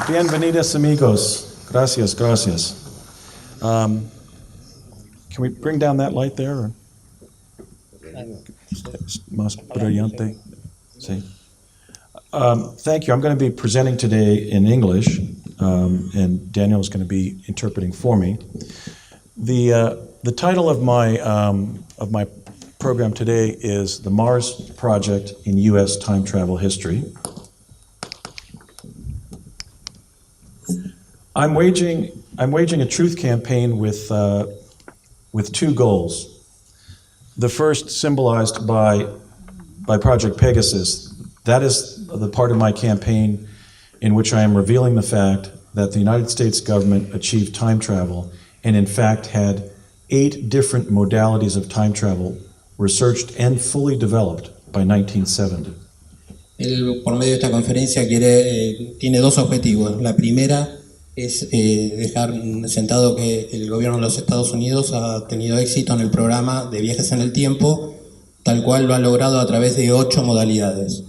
Bienvenidos amigos. Gracias, gracias. Can we bring down that light there? Or? Más brillante. Sí. Thank you. I'm going to be presenting today in English, and Daniel is going to be interpreting for me. The title of my program today is The Mars Project in U.S. Time Travel History. I'm waging a truth campaign with two goals. The first, symbolized by Project Pegasus, that is the part of my campaign in which I am revealing the fact that the United States government achieved time travel and in fact had 8 different modalities of time travel researched and fully developed by 1970. Él, por medio de esta conferencia, tiene dos objetivos. La primera es dejar sentado que el gobierno de los Estados Unidos ha tenido éxito en el programa de viajes en el tiempo, tal cual lo ha logrado a través de 8 modalidades.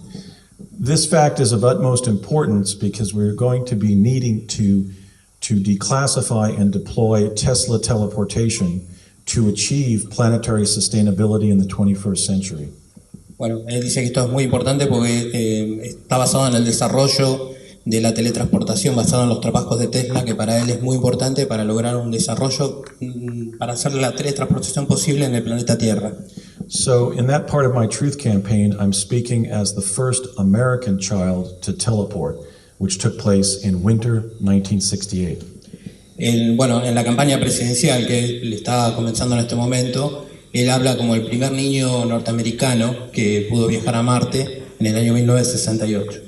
This fact is of utmost importance because we're going to be needing to declassify and deploy Tesla teleportation to achieve planetary sustainability in the 21st century. Bueno, él dice que esto es muy importante porque está basado en el desarrollo de la teletransportación, basado en los trabajos de Tesla, que para él es muy importante para lograr un desarrollo para hacer la teletransportación posible en el planeta Tierra. So in that part of my truth campaign, I'm speaking as the first American child to teleport, which took place in winter 1968. Bueno, en la campaña presidencial que le está comenzando en este momento, él habla como el primer niño norteamericano que pudo viajar a Marte en el año 1968.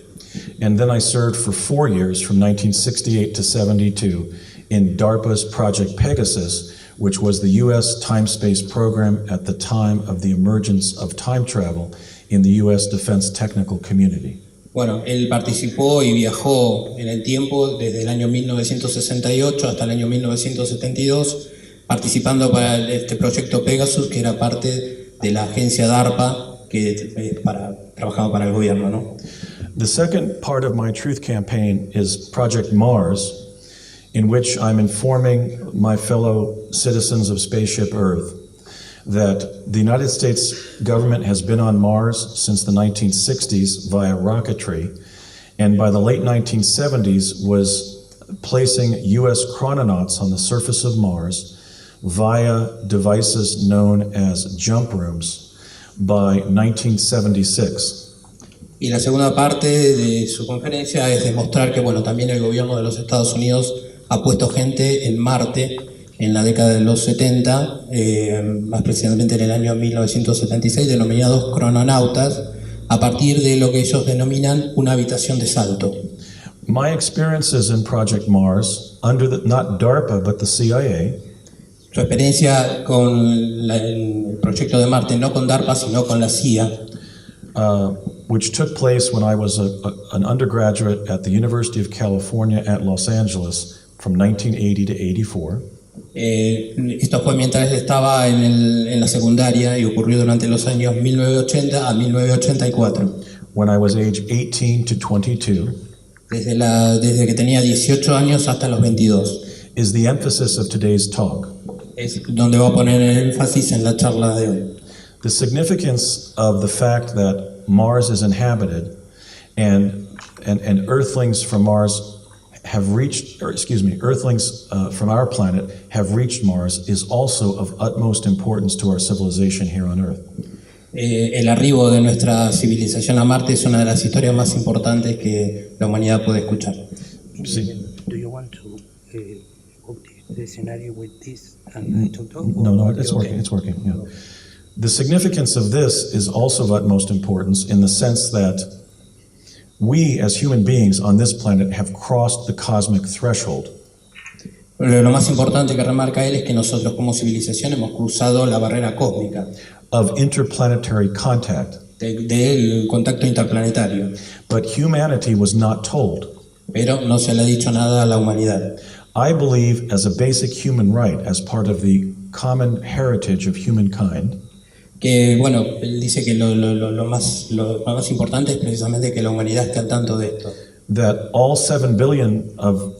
And then I served for 4 years, from 1968 to 72, in DARPA's Project Pegasus, which was the U.S. time-space program at the time of the emergence of time travel in the U.S. defense technical community. Bueno, él participó y viajó en el tiempo desde el año 1968 hasta el año 1972, participando para este proyecto Pegasus, que era parte de la agencia DARPA, que trabajaba para el gobierno, ¿no? The second part of my truth campaign is Project Mars, in which I'm informing my fellow citizens of Spaceship Earth that the United States government has been on Mars since the 1960s via rocketry, and by the late 1970s was placing U.S. chrononauts on the surface of Mars via devices known as jump rooms by 1976. Y la segunda parte de su conferencia es demostrar que, bueno, también el gobierno de los Estados Unidos ha puesto gente en Marte en la década de los 70, más precisamente en el año 1976, denominados crononautas, a partir de lo que ellos denominan una habitación de salto. My experiences in Project Mars, under not DARPA but the CIA, su experiencia con el proyecto de Marte, no con DARPA, sino con la CIA, which took place when I was an undergraduate at the University of California at Los Angeles from 1980 to 84. Esto fue mientras estaba en la secundaria y ocurrió durante los años 1980 a 1984. When I was age 18 to 22. Desde que tenía 18 años hasta los 22. Is the emphasis of today's talk. Es donde va a poner el énfasis en la charla de hoy. The significance of the fact that Mars is inhabited and Earthlings from Mars have reached, Earthlings from our planet have reached Mars is also of utmost importance to our civilization here on Earth. El arribo de nuestra civilización a Marte es una de las historias más importantes que la humanidad puede escuchar. Sí. Do you want to go to the scenario with this and talk? No, it's working. It's working. Yeah. The significance of this is also of utmost importance in the sense that we as human beings on this planet have crossed the cosmic threshold. Lo más importante que remarca él es que nosotros como civilización hemos cruzado la barrera cósmica of interplanetary contact. Del contacto interplanetario. But humanity was not told. Pero no se le ha dicho nada a la humanidad. I believe as a basic human right, as part of the common heritage of humankind, que bueno, él dice que lo más importante es precisamente que la humanidad esté al tanto de esto. that all 7 billion of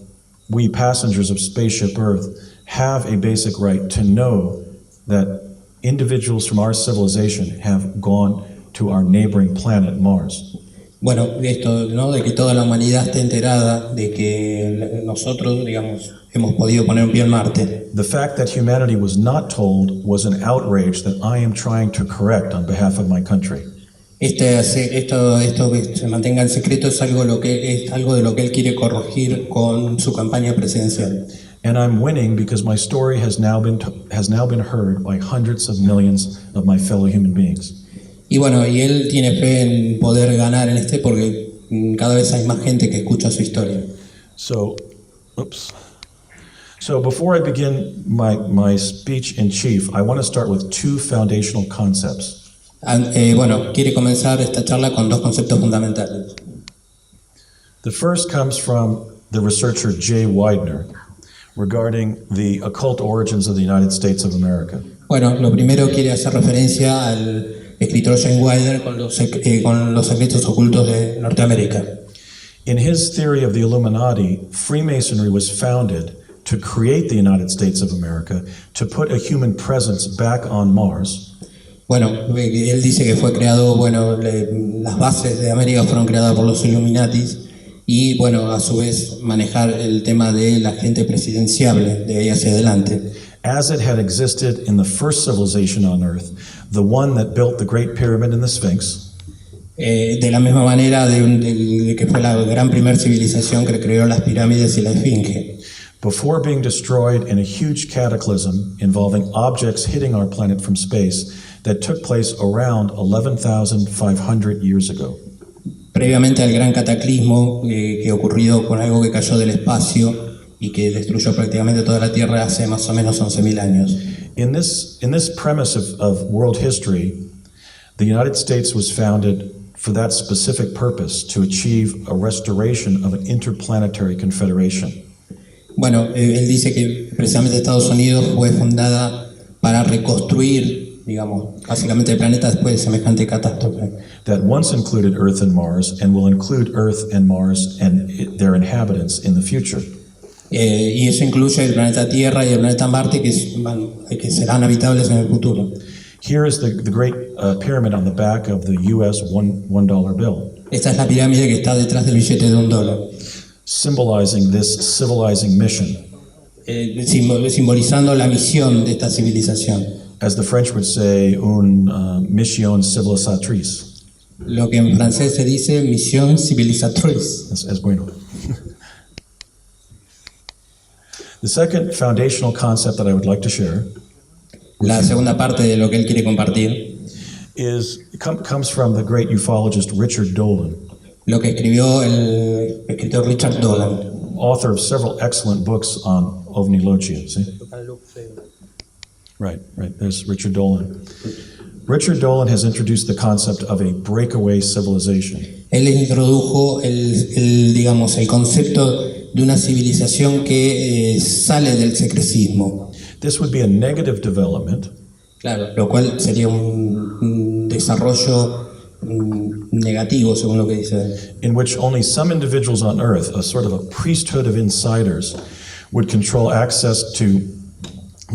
we passengers of Spaceship Earth have a basic right to know that individuals from our civilization have gone to our neighboring planet Mars. Bueno, esto, ¿no? De que toda la humanidad esté enterada de que nosotros, digamos, hemos podido poner un pie en Marte. The fact that humanity was not told was an outrage that I am trying to correct on behalf of my country. Esto que se mantenga en secreto es algo de lo que él quiere corregir con su campaña presidencial. And I'm winning because my story has now been heard by hundreds of millions of my fellow human beings. Y bueno, y él tiene fe en poder ganar en porque cada vez hay más gente que escucha su historia. So before I begin my speech in chief, I want to start with two foundational concepts. Bueno, quiere comenzar esta charla con dos conceptos fundamentales. The first comes from the researcher Jay Widener regarding the occult origins of the United States of America. Bueno, lo primero quiere hacer referencia al escritor Jay Widener con los secretos ocultos de Norteamérica. In his theory of the Illuminati, Freemasonry was founded to create the United States of America, to put a human presence back on Mars. Bueno, él dice que fue creado, las bases de América fueron creadas por los Illuminatis y, bueno, a su vez manejar el tema de la gente presidenciable de ahí hacia adelante. As it had existed in the first civilization on Earth, the one that built the Great Pyramid and the Sphinx, de la misma manera de que fue la gran primer civilización que creó las pirámides y la esfinge. before being destroyed in a huge cataclysm involving objects hitting our planet from space that took place around 11,500 years ago. Previamente al gran cataclismo que ocurrió con algo que cayó del espacio y que destruyó prácticamente toda la Tierra hace más o menos 11.000 años. In this premise of world history, the United States was founded for that specific purpose, to achieve a restoration of an interplanetary confederation. Bueno, él dice que precisamente Estados Unidos fue fundada para reconstruir, digamos, básicamente el planeta después de semejante catástrofe. That once included Earth and Mars, and will include Earth and Mars and their inhabitants in the future. Y eso incluye el planeta Tierra y el planeta Marte, que serán habitables en el futuro. Here is the great pyramid on the back of the U.S. $1 bill, Esta es la pirámide que está detrás del billete de $1, symbolizing this civilizing mission. Simbolizando la misión de esta civilización. As the French would say, une mission civilisatrice. Lo que en francés se dice misión civilisatrice. Es bueno. The second foundational concept that I would like to share La segunda parte de lo que él quiere compartir, comes from the great ufologist Richard Dolan, lo que escribió el escritor Richard Dolan, author of several excellent books on ovnilogia. See? Right. There's Richard Dolan. Richard Dolan has introduced the concept of a breakaway civilization. Él introdujo digamos, el concepto de una civilización que sale del secrecismo. This would be a negative development. Claro, lo cual sería un desarrollo negativo, según lo que dice él. In which only some individuals on Earth, a sort of a priesthood of insiders, would control access to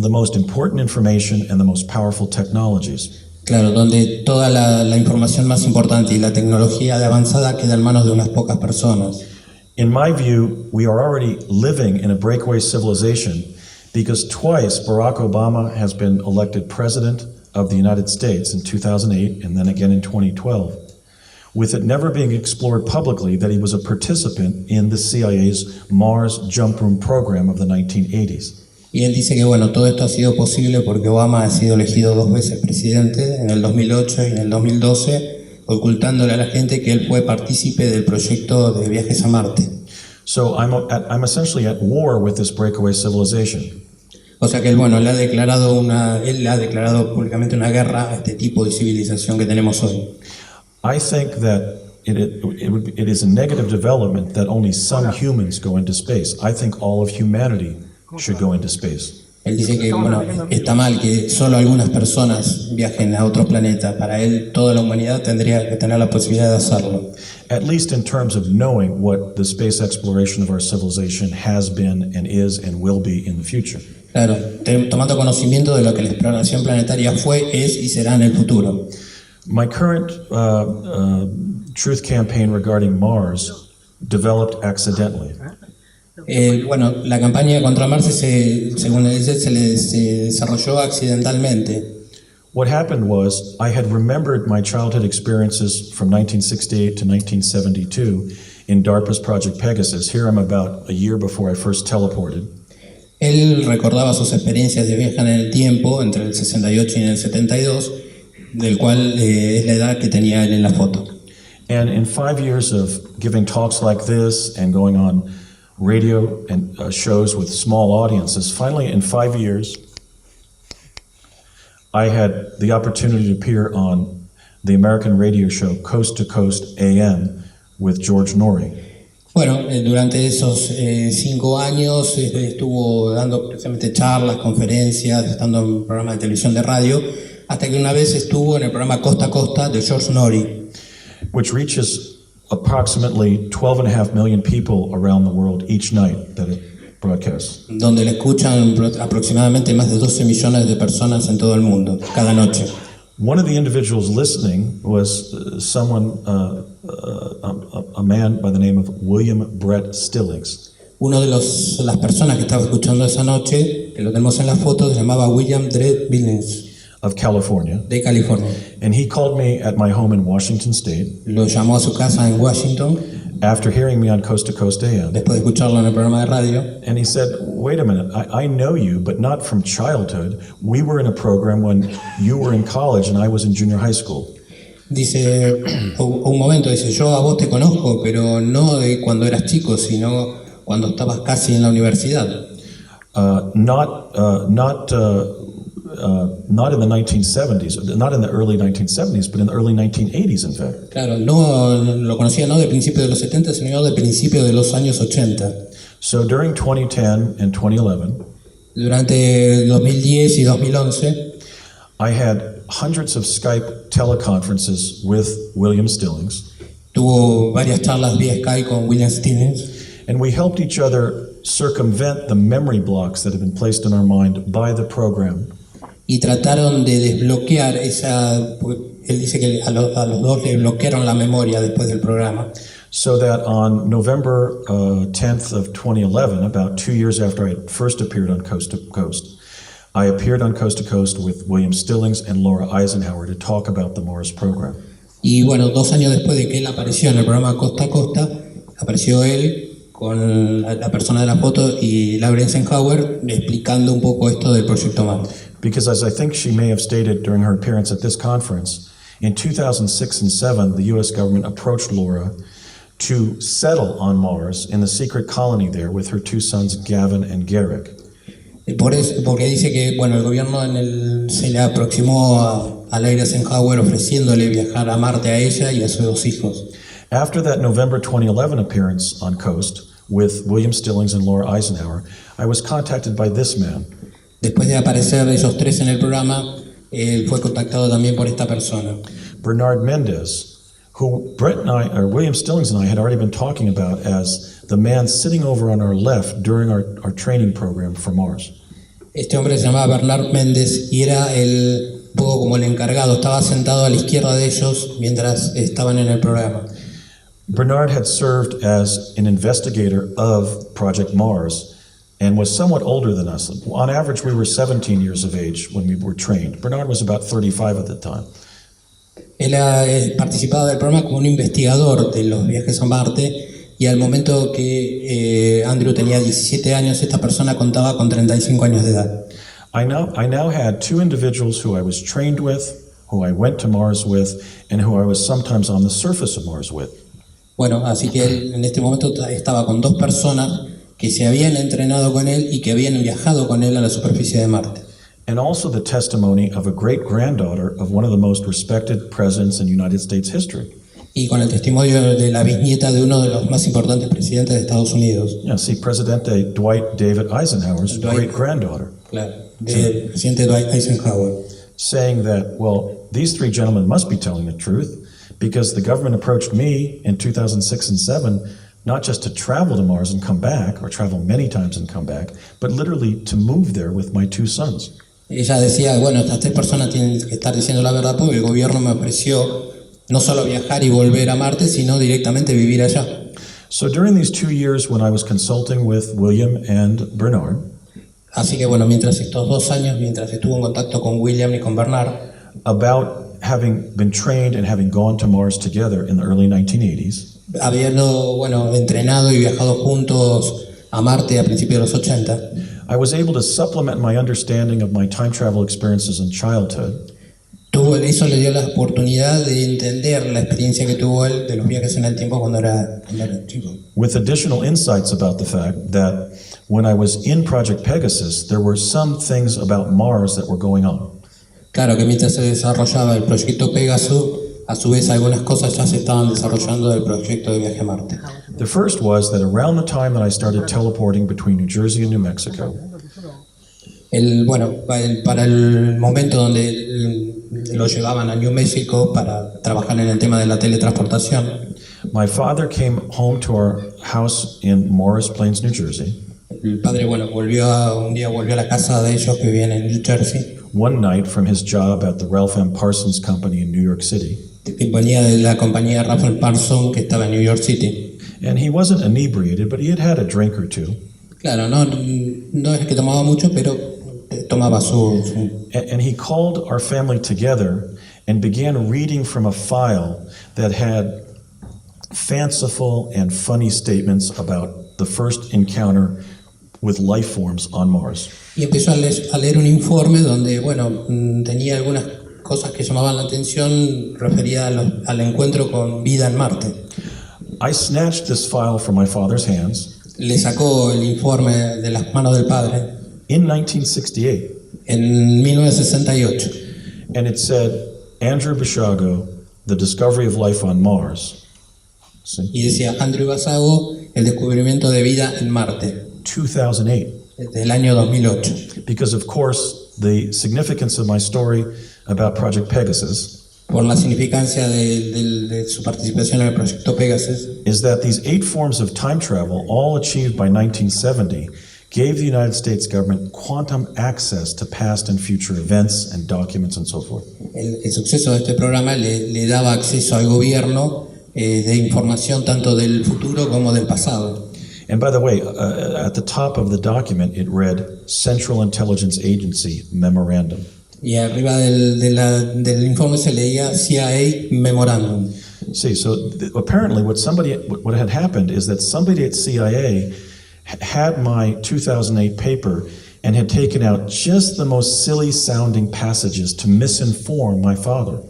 the most important information and the most powerful technologies. Claro, donde toda la información más importante y la tecnología de avanzada queda en manos de unas pocas personas. In my view, we are already living in a breakaway civilization because twice Barack Obama has been elected president of the United States in 2008 and then again in 2012, with it never being explored publicly that he was a participant in the CIA's Mars Jump Room program of the 1980s. Y él dice que bueno, todo esto ha sido posible porque Obama ha sido elegido 2 veces presidente, en el 2008 y en el 2012, ocultándole a la gente que él fue partícipe del proyecto de viajes a Marte. So I'm essentially at war with this breakaway civilization. O sea que él ha declarado públicamente una guerra a este tipo de civilización que tenemos hoy. I think that it is a negative development that only some humans go into space. I think all of humanity should go into space. Él dice que, bueno, está mal que solo algunas personas viajen a otro planeta. Para él, toda la humanidad tendría que tener la posibilidad de hacerlo. At least in terms of knowing what the space exploration of our civilization has been and is and will be in the future. Claro, tomando conocimiento de lo que la exploración planetaria fue, es y será en el futuro. My current truth campaign regarding Mars developed accidentally. Bueno, la campaña contra Marte, según él dice, se desarrolló accidentalmente. What happened was I had remembered my childhood experiences from 1968 to 1972 in DARPA's Project Pegasus. Here I'm about a year before I first teleported. Él recordaba sus experiencias de viaje en el tiempo entre el 68 y el 72, del cual es la edad que tenía él en la foto. And in 5 years of giving talks like this and going on radio and shows with small audiences, finally in 5 years, I had the opportunity to appear on the American radio show Coast to Coast AM with George Norrie. Bueno, durante esos 5 años estuvo dando precisamente charlas, conferencias, estando en un programa de televisión de radio, hasta que una vez estuvo en el programa Costa a Costa de George Norrie, which reaches approximately 12.5 million people around the world each night that it broadcasts. donde le escuchan aproximadamente más de 12 millones de personas en todo el mundo, cada noche. One of the individuals listening was a man by the name of William Brett Stillings. Uno de las personas que estaba escuchando esa noche, que lo tenemos en la foto, se llamaba William Dredd Billings, Of California, de California. and he called me at my home in Washington State Lo llamó a su casa en Washington, after hearing me on Coast to Coast AM, después de escucharlo en el programa de radio. and he said, "Wait a minute, I know you, but not from childhood. We were in a program when you were in college and I was in junior high school." Dice, un momento, dice, yo a vos te conozco, pero no de cuando eras chico, sino cuando estabas casi en la universidad. Not in the 1970s, not in the early 1970s, but in the early 1980s, in fact. Claro, no lo conocía no de principio de los 70, sino de principio de los años 80. So during 2010 and 2011, Durante 2010 y 2011, I had hundreds of Skype teleconferences with William Stillings, tuvo varias charlas vía Skype con William Stevens, and we helped each other circumvent the memory blocks that had been placed in our mind by the program. y trataron de desbloquear esa. Él dice que a los dos le bloquearon la memoria después del programa. So that on November 10th of 2011, about 2 years after I had first appeared on Coast to Coast, I appeared on Coast to Coast with William Stillings and Laura Eisenhower to talk about the Mars program. Y bueno, 2 años después de que él apareció en el programa Costa a Costa, apareció él con la persona de la foto y Laura Eisenhower explicando un poco esto del proyecto Mars. Because as I think she may have stated during her appearance at this conference, in 2006 and 2007, the U.S. government approached Laura to settle on Mars in the secret colony there with her 2 sons, Gavin and Garrick. Por eso, porque dice que bueno, el gobierno se le aproximó a Laura Eisenhower ofreciéndole viajar a Marte a ella y a sus 2 hijos. After that November 2011 appearance on Coast with William Stillings and Laura Eisenhower, I was contacted by this man. Después de aparecer ellos 3 en el programa, él fue contactado también por esta persona, Bernard Mendez, who William Stillings and I had already been talking about as the man sitting over on our left during our training program for Mars. Este hombre se llamaba Bernard Méndez y era un poco como el encargado, estaba sentado a la izquierda de ellos mientras estaban en el programa. Bernard had served as an investigator of Project Mars and was somewhat older than us. On average, we were 17 years of age when we were trained. Bernard was about 35 at the time. Él participaba del programa como un investigador de los viajes a Marte y al momento que Andrew tenía 17 años, esta persona contaba con 35 años de edad. I now had 2 individuals who I was trained with, who I went to Mars with, and who I was sometimes on the surface of Mars with. Bueno, así que él en este momento estaba con 2 personas que se habían entrenado con él y que habían viajado con él a la superficie de Marte. And also the testimony of a great-granddaughter of one of the most respected presidents in United States history. y con el testimonio de la bisnieta de uno de los más importantes presidentes de Estados Unidos, Yeah, see, Presidente Dwight David Eisenhower's Dwight- great-granddaughter, claro, del presidente Dwight Eisenhower, saying that, well, these three gentlemen must be telling the truth because the government approached me in 2006 and 7 not just to travel to Mars and come back, or travel many times and come back, but literally to move there with my two sons. Ella decía, bueno, estas tres personas tienen que estar diciendo la verdad porque el gobierno me ofreció no solo viajar y volver a Marte, sino directamente vivir allá. So during these 2 years when I was consulting with William and Bernard, Así que bueno, mientras estos 2 años, mientras estuvo en contacto con William y con Bernard, about having been trained and having gone to Mars together in the early 1980s, habiendo, bueno, entrenado y viajado juntos a Marte a principios de los 80, I was able to supplement my understanding of my time travel experiences in childhood eso le dio la oportunidad de entender la experiencia que tuvo él de los viajes en el tiempo cuando era chico. with additional insights about the fact that when I was in Project Pegasus, there were some things about Mars that were going on. Claro que mientras se desarrollaba el proyecto Pegasus, a su vez algunas cosas ya se estaban desarrollando del proyecto de viaje a Marte. The first was that around the time that I started teleporting between New Jersey and New Mexico, Para el momento donde lo llevaban a New Mexico para trabajar en el tema de la teletransportación, my father came home to our house in Morris Plains, New Jersey, el padre un día volvió a la casa de ellos que vivían en New Jersey, one night from his job at the Ralph M. Parsons Company in New York City. que venía de la compañía Ralph Parsons que estaba en New York City. And he wasn't inebriated, but he had had a drink or two. Claro, no es que tomaba mucho, pero tomaba su And he called our family together and began reading from a file that had fanciful and funny statements about the first encounter with life forms on Mars. y empezó a leer un informe donde, tenía algunas cosas que llamaban la atención referidas al encuentro con vida en Marte. I snatched this file from my father's hands Le sacó el informe de las manos del padre in 1968, en 1968 and it said, Andrew Basiago, The Discovery of Life on Mars. See? y decía Andrew Basiago, el descubrimiento de vida en Marte, 2008. del año 2008. Because, of course, the significance of my story about Project Pegasus Por la significancia de su participación en el proyecto Pegasus, is that these 8 forms of time travel, all achieved by 1970, gave the United States government quantum access to past and future events and documents and so forth. el suceso de este programa le daba acceso al gobierno de información tanto del futuro como del pasado. And by the way, at the top of the document, it read Central Intelligence Agency Memorandum. Y arriba del informe se leía CIA Memorandum. See, so apparently what had happened is that somebody at CIA had my 2008 paper and had taken out just the most silly sounding passages to misinform my father.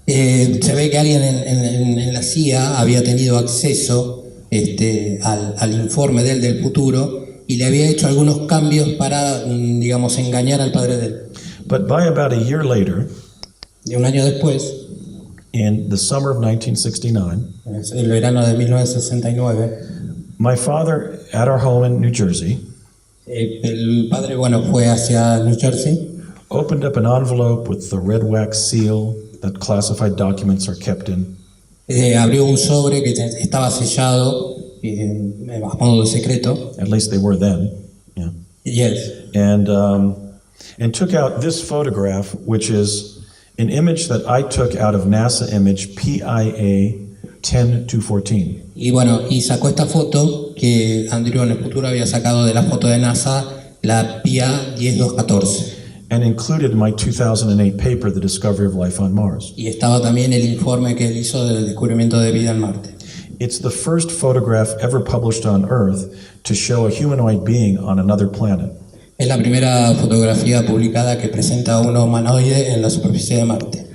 Se ve que alguien en la CIA había tenido acceso al informe de él del futuro y le había hecho algunos cambios para, digamos, engañar al padre de él. But by about a year later, Y un año después, in the summer of 1969, el verano de 1969, my father, at our home in New Jersey, el padre, fue hacia New Jersey, opened up an envelope with the red wax seal that classified documents are kept in. abrió un sobre que estaba sellado a modo de secreto. At least they were then. Yeah. Yes. And took out this photograph, which is an image that I took out of NASA image PIA 10214. Y sacó esta foto que Andrew en el futuro había sacado de la foto de NASA, la PIA 10214. And included my 2008 paper, The Discovery of Life on Mars. Y estaba también el informe que él hizo del descubrimiento de vida en Marte. It's the first photograph ever published on Earth to show a humanoid being on another planet. Es la primera fotografía publicada que presenta a un humanoide en la superficie de Marte.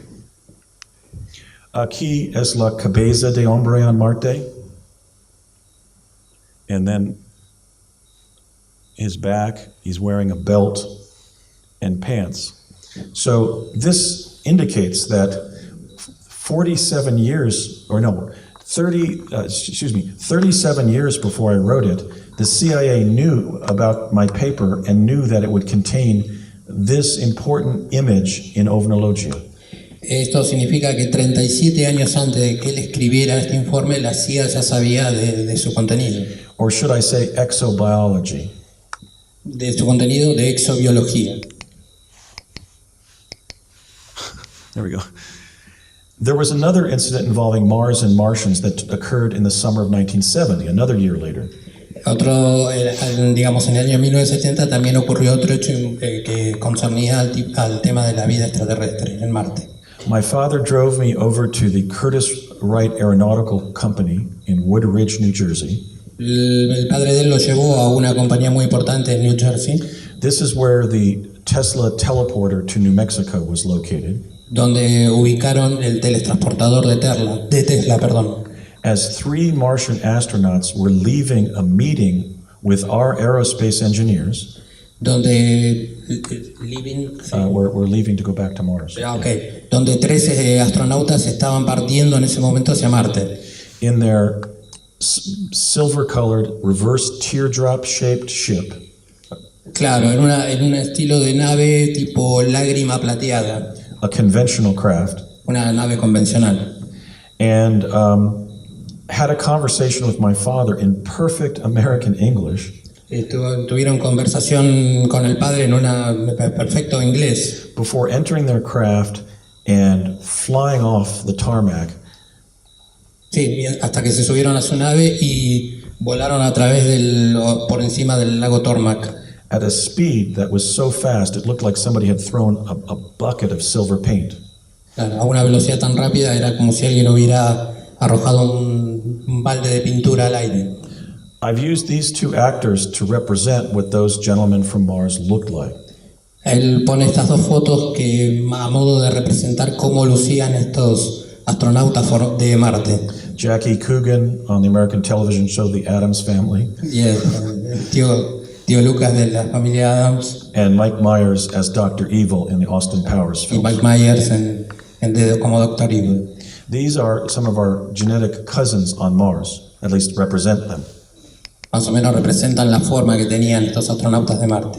Aquí es la cabeza de hombre on Marte. And then his back, he's wearing a belt and pants. So this indicates that 37 years, or no, 37 years before I wrote it, the CIA knew about my paper and knew that it would contain this important image in Ovenologia. Esto significa que 37 años antes de que él escribiera este informe, la CIA ya sabía de su contenido. Or should I say exobiology? De su contenido de exobiología. There we go. There was another incident involving Mars and Martians that occurred in the summer of 1970, another year later. Digamos, en el año 1970 también ocurrió otro hecho que concernía al tema de la vida extraterrestre en Marte. My father drove me over to the Curtiss Wright Aeronautical Company in Wood Ridge, New Jersey. El padre de él lo llevó a una compañía muy importante en New Jersey, This is where the Tesla teleporter to New Mexico was located, donde ubicaron el teletransportador de Tesla, as 3 Martian astronauts were leaving a meeting with our aerospace engineers. donde We're leaving to go back to Mars. donde 13 astronautas estaban partiendo en ese momento hacia Marte. In their silver-colored, reverse teardrop-shaped ship, Claro, en un estilo de nave tipo lágrima plateada, a conventional craft, una nave convencional. and had a conversation with my father in perfect American English Tuvieron conversación con el padre en un perfecto inglés before entering their craft and flying off the tarmac. Sí, hasta que se subieron a su nave y volaron por encima del lago Tormac At a speed that was so fast it looked like somebody had thrown a bucket of silver paint. a una velocidad tan rápida, era como si alguien hubiera arrojado un balde de pintura al aire. I've used these 2 actors to represent what those gentlemen from Mars looked like. Él pone estas 2 fotos que a modo de representar cómo lucían estos astronautas de Marte. Jackie Coogan on the American television show The Addams Family, Y el tío Lucas de la familia Adams and Mike Myers as Dr. Evil in the Austin Powers y film. Mike Myers como Dr. Evil. These are some of our genetic cousins on Mars, at least represent them. Más o menos representan la forma que tenían estos astronautas de Marte.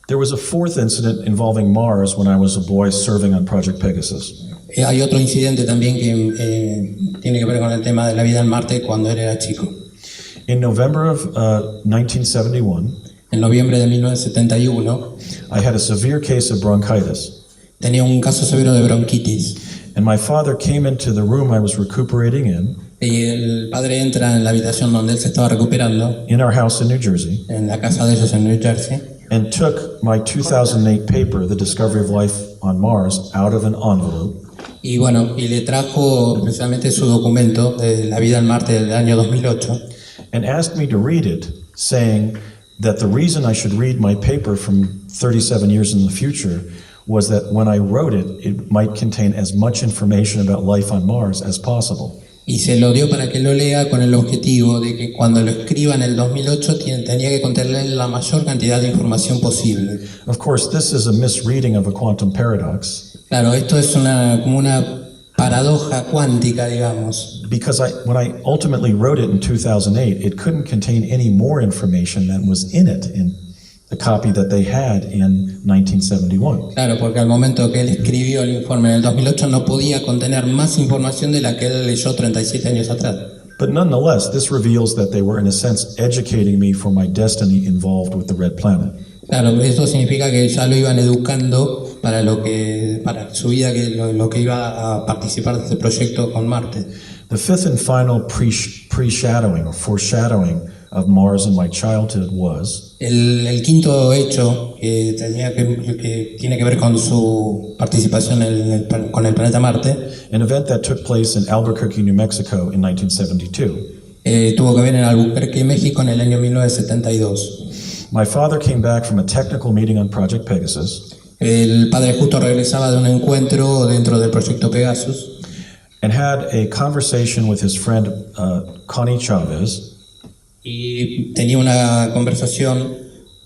There was a 4th incident involving Mars when I was a boy serving on Project Pegasus. Hay otro incidente también que tiene que ver con el tema de la vida en Marte cuando él era chico. In November of 1971, En noviembre de 1971 I had a severe case of bronchitis, tenía un caso severo de bronquitis and my father came into the room I was recuperating y el padre entra en la habitación donde él se estaba recuperando, in our house in New Jersey, en la casa de ellos en New Jersey, and took my 2008 paper, The Discovery of Life on Mars, out of an envelope y le trajo precisamente su documento de la vida en Marte del año 2008 and asked me to read it, saying that the reason I should read my paper from 37 years in the future was that when I wrote it, it might contain as much information about life on Mars as possible. y se lo dio para que lo lea con el objetivo de que cuando lo escriba en el 2008 tenía que contener la mayor cantidad de información posible. Of course, this is a misreading of a quantum paradox, Claro, esto es como una paradoja cuántica, digamos. because when I ultimately wrote it in 2008, it couldn't contain any more information than was in it in the copy that they had in 1971. Claro, porque al momento que él escribió el informe en el 2008 no podía contener más información de la que él leyó 37 años atrás. But nonetheless, this reveals that they were, in a sense, educating me for my destiny involved with the Red Planet. Claro, eso significa que ya lo iban educando para su vida, lo que iba a participar de este proyecto con Marte. The 5th and final pre-shadowing or foreshadowing of Mars in my childhood was El quinto hecho que tiene que ver con su participación con el planeta Marte an event that took place in Albuquerque, New Mexico in 1972. tuvo que ver en Albuquerque, México, en el año 1972. My father came back from a technical meeting on Project Pegasus El padre justo regresaba de un encuentro dentro del proyecto Pegasus and had a conversation with his friend Connie Chavez y tenía una conversación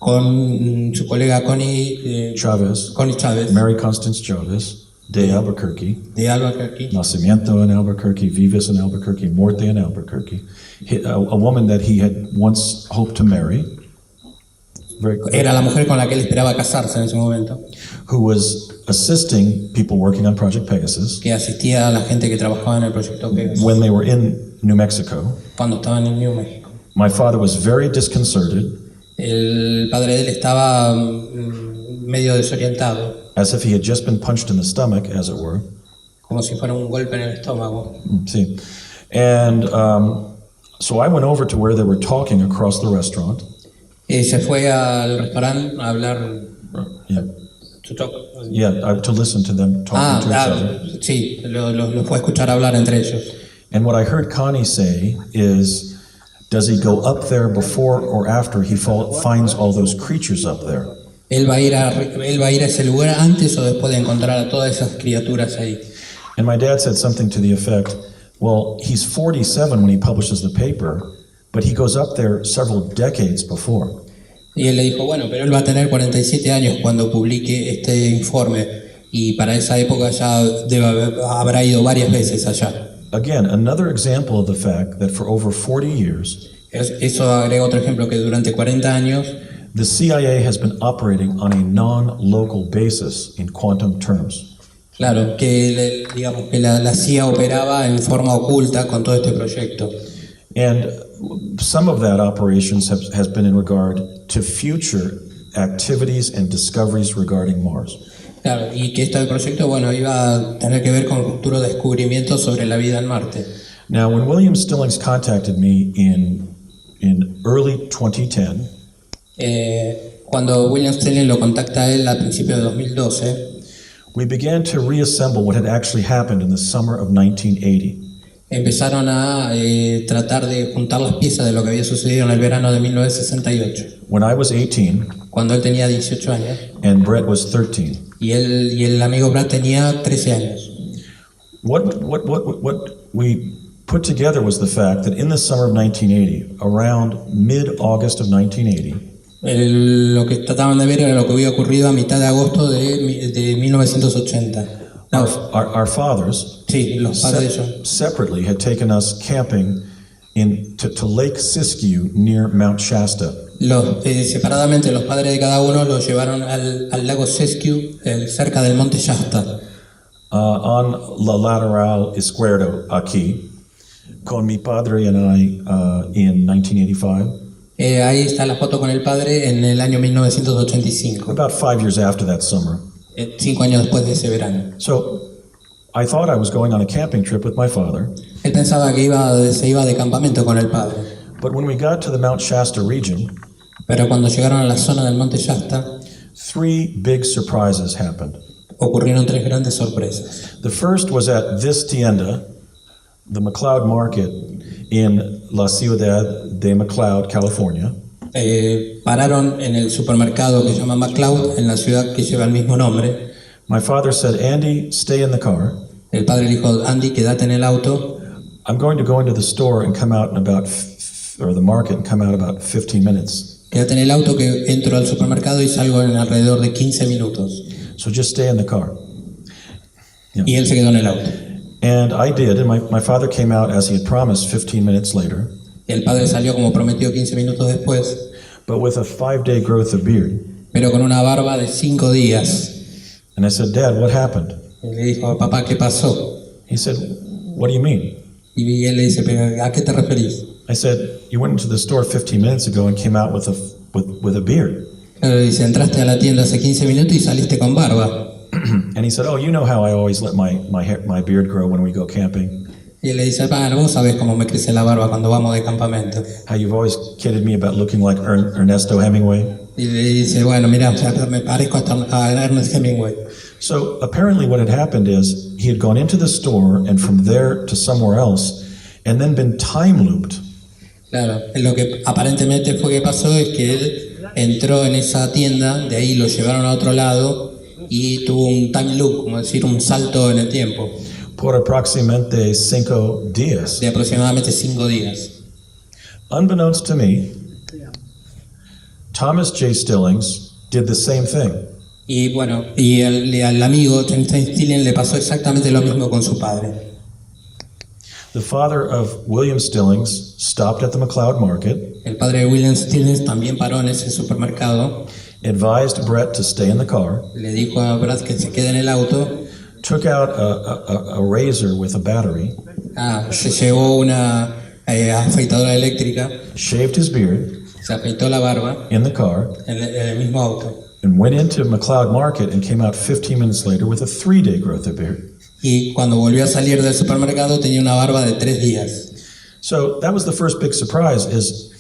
con su colega Connie Chavez, Chávez Mary Constance Chavez, de Albuquerque, de Albuquerque, Nacimiento in Albuquerque, Vivas in Albuquerque, Muerte in Albuquerque, a woman that he had once hoped to marry, era la mujer con la que él esperaba casarse en ese momento, who was assisting people working on Project Pegasus que asistía a la gente que trabajaba en el proyecto Pegasus when they were in New Mexico. cuando estaban en New Mexico. My father was very disconcerted, El padre de él estaba medio desorientado, as if he had just been punched in the stomach, as it were. como si fuera un golpe en el estómago. See, and so I went over to where they were talking across the restaurant. Se fue al restaurante a hablar, Yeah, to talk. to listen to them talking to each other. Sí, lo fue a escuchar hablar entre ellos. And what I heard Connie say is, does he go up there before or after he finds all those creatures up there? Él va a ir a ese lugar antes o después de encontrar a todas esas criaturas ahí. And my dad said something to the effect, well, he's 47 when he publishes the paper, but he goes up there several decades before. Y él le dijo, bueno, pero él va a tener 47 años cuando publique este informe y para esa época ya habrá ido varias veces allá. Again, another example of the fact that for over 40 years, Eso agrega otro ejemplo que durante 40 años the CIA has been operating on a non-local basis in quantum terms. claro, que digamos que la CIA operaba en forma oculta con todo este proyecto. And some of that operations has been in regard to future activities and discoveries regarding Mars. Claro, y que esto del proyecto, bueno, iba a tener que ver con futuros descubrimientos sobre la vida en Marte. Now, when William Stillings contacted me in early 2010, Cuando William Stelling lo contacta a él a principios de 2012, we began to reassemble what had actually happened in the summer of 1980. empezaron a tratar de juntar las piezas de lo que había sucedido en el verano de 1968, When I was 18 cuando él tenía 18 años and Brett was 13. y el amigo Brad tenía 13 años. What we put together was the fact that in the summer of 1980, around mid-August of 1980, Lo que trataban de ver era lo que había ocurrido a mitad de agosto de 1980. No, our fathers sí, los padres de ellos. separately had taken us camping to Lake Siskiyou near Mount Shasta. Separadamente los padres de cada uno los llevaron al lago Siskiyou, cerca del monte Shasta. On la lateral izquierdo aquí, con mi padre and I in 1985. Ahí está la foto con el padre en el año 1985, About 5 years after that summer. 5 años después de ese verano. So I thought I was going on a camping trip with my father, Él pensaba que se iba de campamento con el padre, but when we got to the Mount Shasta region, pero cuando llegaron a la zona del monte Shasta, 3 big surprises happened. ocurrieron 3 grandes sorpresas. The first was at this tienda, the McLeod Market in La Ciudad de McLeod, California. Pararon en el supermercado que se llama McLeod, en la ciudad que lleva el mismo nombre. My father said, Andy, stay in the car. El padre le dijo, Andy, quédate en el auto. I'm going to go into the store and come out in about, or the market and come out about 15 minutes. Quédate en el auto que entro al supermercado y salgo en alrededor de 15 minutos. So just stay in the car. Y él se quedó en el auto. And I did, and my father came out as he had promised 15 minutes later, Y el padre salió como prometió 15 minutos después, but with a 5-day growth of beard. pero con una barba de 5 días. And I said, Dad, what happened? Y le dijo, papá, ¿qué pasó? He said, what do you mean? Y él le dice, ¿pero a qué te referís? I said, you went into the store 15 minutes ago and came out with a beard. Él le dice, entraste a la tienda hace 15 minutos y saliste con barba. And he said, oh, you know how I always let my beard grow when we go camping. Y él le dice, padre, vos sabés cómo me crece la barba cuando vamos de campamento. How you've always kidded me about looking like Ernesto Hemingway. Y le dice, bueno, mira, me parezco a Ernest Hemingway. So apparently what had happened is he had gone into the store and from there to somewhere else and then been time looped. Claro, lo que aparentemente fue que pasó es que él entró en esa tienda, de ahí lo llevaron a otro lado y tuvo un time loop, como decir, un salto en el tiempo, Por aproximadamente 5 días. de aproximadamente 5 días. Unbeknownst to me, Thomas J. Stillings did the same thing. Y bueno, y al amigo James Stillings le pasó exactamente lo mismo con su padre. The father of William Stillings stopped at the McLeod Market, El padre de William Stillings también paró en ese supermercado, advised Brett to stay in the car, le dijo a Brad que se quede en el auto, took out a razor with a battery, se llevó una afeitadora eléctrica, shaved his beard se afeitó la barba in the car, en el mismo auto. and went into McLeod Market and came out 15 minutes later with a 3-day growth of beard. Y cuando volvió a salir del supermercado tenía una barba de 3 días. So that was the first big surprise, is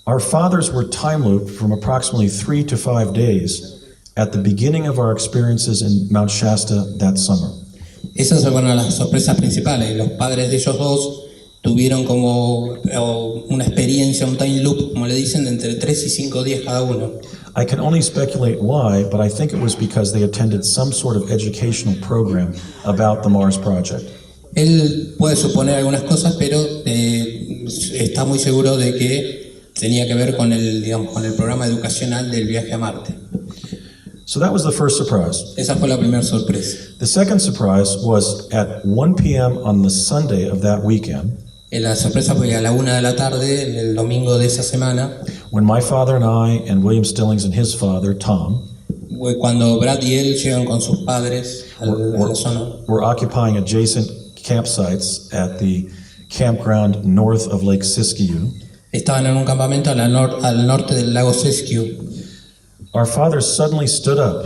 our fathers were time looped from approximately 3 to 5 days at the beginning of our experiences in Mount Shasta that summer. Esas fueron las sorpresas principales. Los padres de ellos dos tuvieron como una experiencia, un time loop, como le dicen, de entre 3 y 5 días cada uno. I can only speculate why, but I think it was because they attended some sort of educational program about the Mars Project. Él puede suponer algunas cosas, pero está muy seguro de que tenía que ver con con el programa educacional del viaje a Marte. So that was the first surprise. Esa fue la primera sorpresa. The second surprise was at 1 p.m. on the Sunday of that weekend, La sorpresa fue a la 1 de la tarde, el domingo de esa semana, when my father and I and William Stillings and his father, Tom, fue cuando Brad y él llegan con sus padres a la zona. were occupying adjacent campsites at the campground north of Lake Siskiyou. Estaban en un campamento al norte del lago Siskiyou. Our father suddenly stood up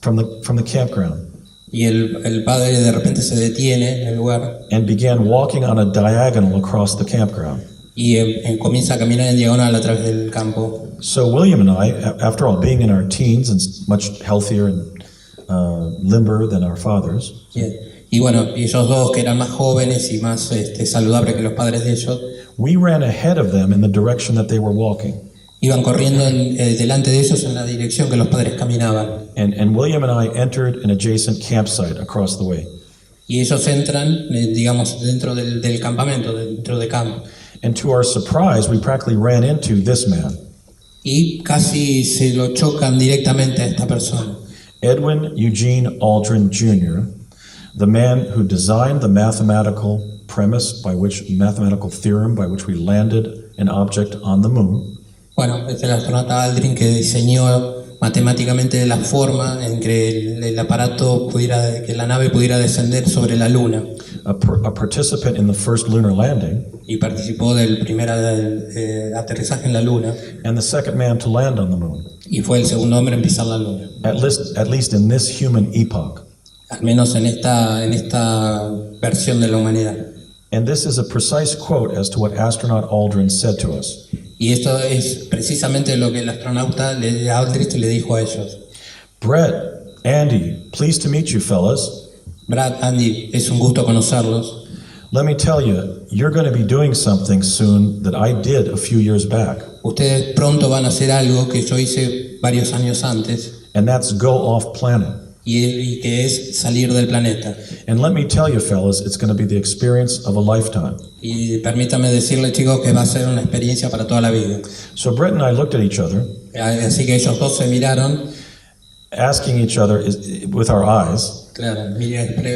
from the campground Y el padre de repente se detiene en el lugar and began walking on a diagonal across the campground. y comienza a caminar en diagonal a través del campo. So William and I, after all, being in our teens and much healthier and limber than our fathers, Y bueno, y ellos dos que eran más jóvenes y más saludables que los padres de ellos, we ran ahead of them in the direction that they were walking. iban corriendo delante de ellos en la dirección que los padres caminaban. And William and I entered an adjacent campsite across the way. Y ellos entran, digamos, dentro del campamento, dentro de campo. And to our surprise, we practically ran into this man, Y casi se lo chocan directamente a esta persona. Edwin Eugene Aldrin Jr., the man who designed the mathematical theorem by which we landed an object on the moon, Bueno, es el astronauta Aldrin que diseñó matemáticamente la forma en que el aparato que la nave pudiera descender sobre la Luna. a participant in the first lunar landing, Y participó del primer aterrizaje en la Luna. and the second man to land on the moon, Y fue el segundo hombre en pisar la Luna. at least in this human epoch. Al menos en esta versión de la humanidad. And this is a precise quote as to what astronaut Aldrin said to us. Y esto es precisamente lo que el astronauta Aldrin le dijo a ellos. Brett, Andy, pleased to meet you fellas. Brad, Andy, es un gusto conocerlos. Let me tell you, you're going to be doing something soon that I did a few years back, Ustedes pronto van a hacer algo que yo hice varios años antes and that's go off planet. y que es salir del planeta. And let me tell you fellas, it's going to be the experience of a lifetime. Y permítanme decirles, chicos, que va a ser una experiencia para toda la vida. So Brett and I looked at each other, Así que ellos dos se miraron, asking each other with our eyes, claro,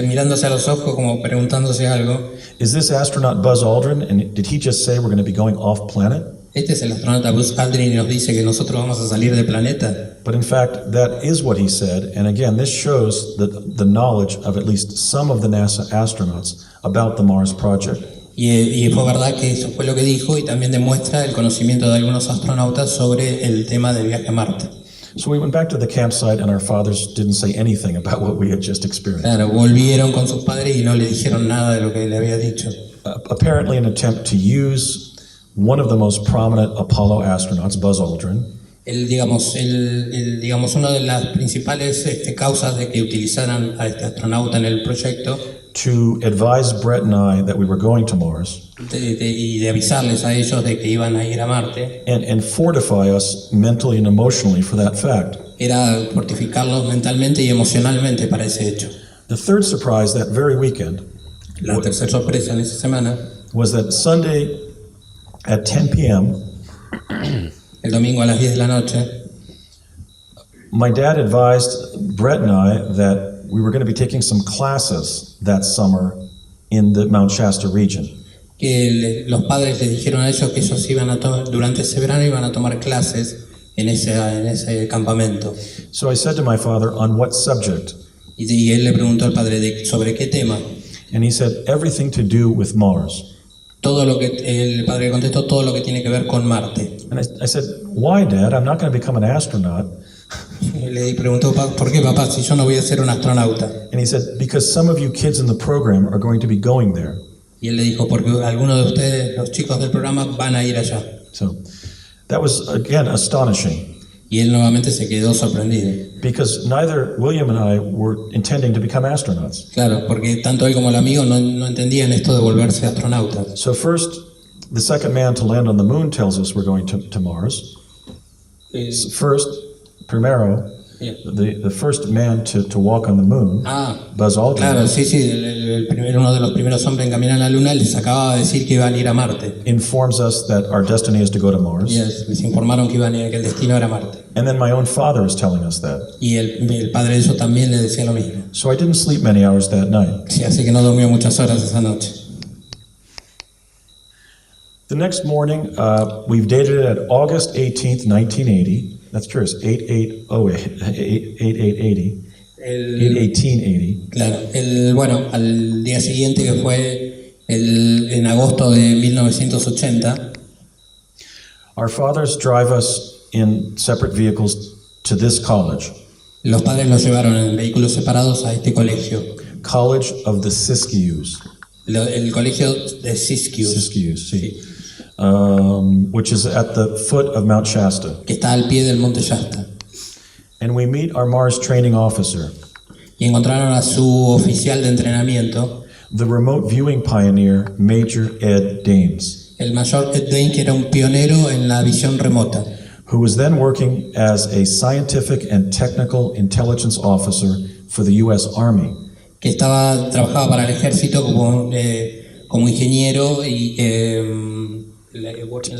mirándose a los ojos como preguntándose algo. is this astronaut Buzz Aldrin, and did he just say we're going to be going off planet? Este es el astronauta Buzz Aldrin y nos dice que nosotros vamos a salir del planeta. But in fact, that is what he said, and again, this shows the knowledge of at least some of the NASA astronauts about the Mars project. Y fue verdad que eso fue lo que dijo y también demuestra el conocimiento de algunos astronautas sobre el tema del viaje a Marte. So we went back to the campsite, and our fathers didn't say anything about what we had just experienced. Claro, volvieron con sus padres y no le dijeron nada de lo que le había dicho. Apparently an attempt to use one of the most prominent Apollo astronauts, Buzz Aldrin, Digamos, una de las principales causas de que utilizaran a este astronauta en el proyecto to advise Brett and I that we were going to Mars y de avisarles a ellos de que iban a ir a Marte, and fortify us mentally and emotionally for that fact. era fortificarlos mentalmente y emocionalmente para ese hecho. The third surprise that very weekend La tercera sorpresa en esa semana was that Sunday at 10 p.m., El domingo a las 10 de la noche, my dad advised Brett and I that we were going to be taking some classes that summer in the Mount Shasta region. que los padres les dijeron a ellos que ellos iban a durante ese verano iban a tomar clases en ese campamento. So I said to my father, on what subject? Y él le preguntó al padre sobre qué tema. And he said, everything to do with Mars. Todo lo que el padre le contestó, todo lo que tiene que ver con Marte. And I said, why, Dad? I'm not going to become an astronaut. Le preguntó, ¿por qué, papá, si yo no voy a ser un astronauta? And he said, because some of you kids in the program are going to be going there. Y él le dijo, porque algunos de ustedes, los chicos del programa, van a ir allá. So that was, again, astonishing. Y él nuevamente se quedó sorprendido. Because neither William and I were intending to become astronauts. Claro, porque tanto él como el amigo no entendían esto de volverse astronautas. So first, the second man to land on the moon tells us we're going to Mars. First, primero, Yeah. the first man to walk on the moon, Buzz Aldrin, Claro, sí, uno de los primeros hombres en caminar a la Luna les acababa de decir que iban a ir a Marte. informs us that our destiny is to go to Mars. Y les informaron que que el destino era Marte. And then my own father is telling us that. Y el padre de ellos también le decía lo mismo. So I didn't sleep many hours that night. Sí, así que no durmió muchas horas esa noche. The next morning, we've dated it at August 18th, 1980. That's curious, 8880. 1880. Claro, bueno, al día siguiente que fue en agosto de 1980, Our fathers drive us in separate vehicles to this college, los padres los llevaron en vehículos separados a este colegio, College of the Siskiyous. el colegio de Siskiyou, Siskiyous, sí. Which is at the foot of Mount Shasta. que está al pie del Monte Shasta. And we meet our Mars training officer, Y encontraron a su oficial de entrenamiento, the remote viewing pioneer, Major Ed Dames, el mayor Ed Dane, que era un pionero en la visión remota, who was then working as a scientific and technical intelligence officer for the U.S. Army. que trabajaba para el ejército como ingeniero y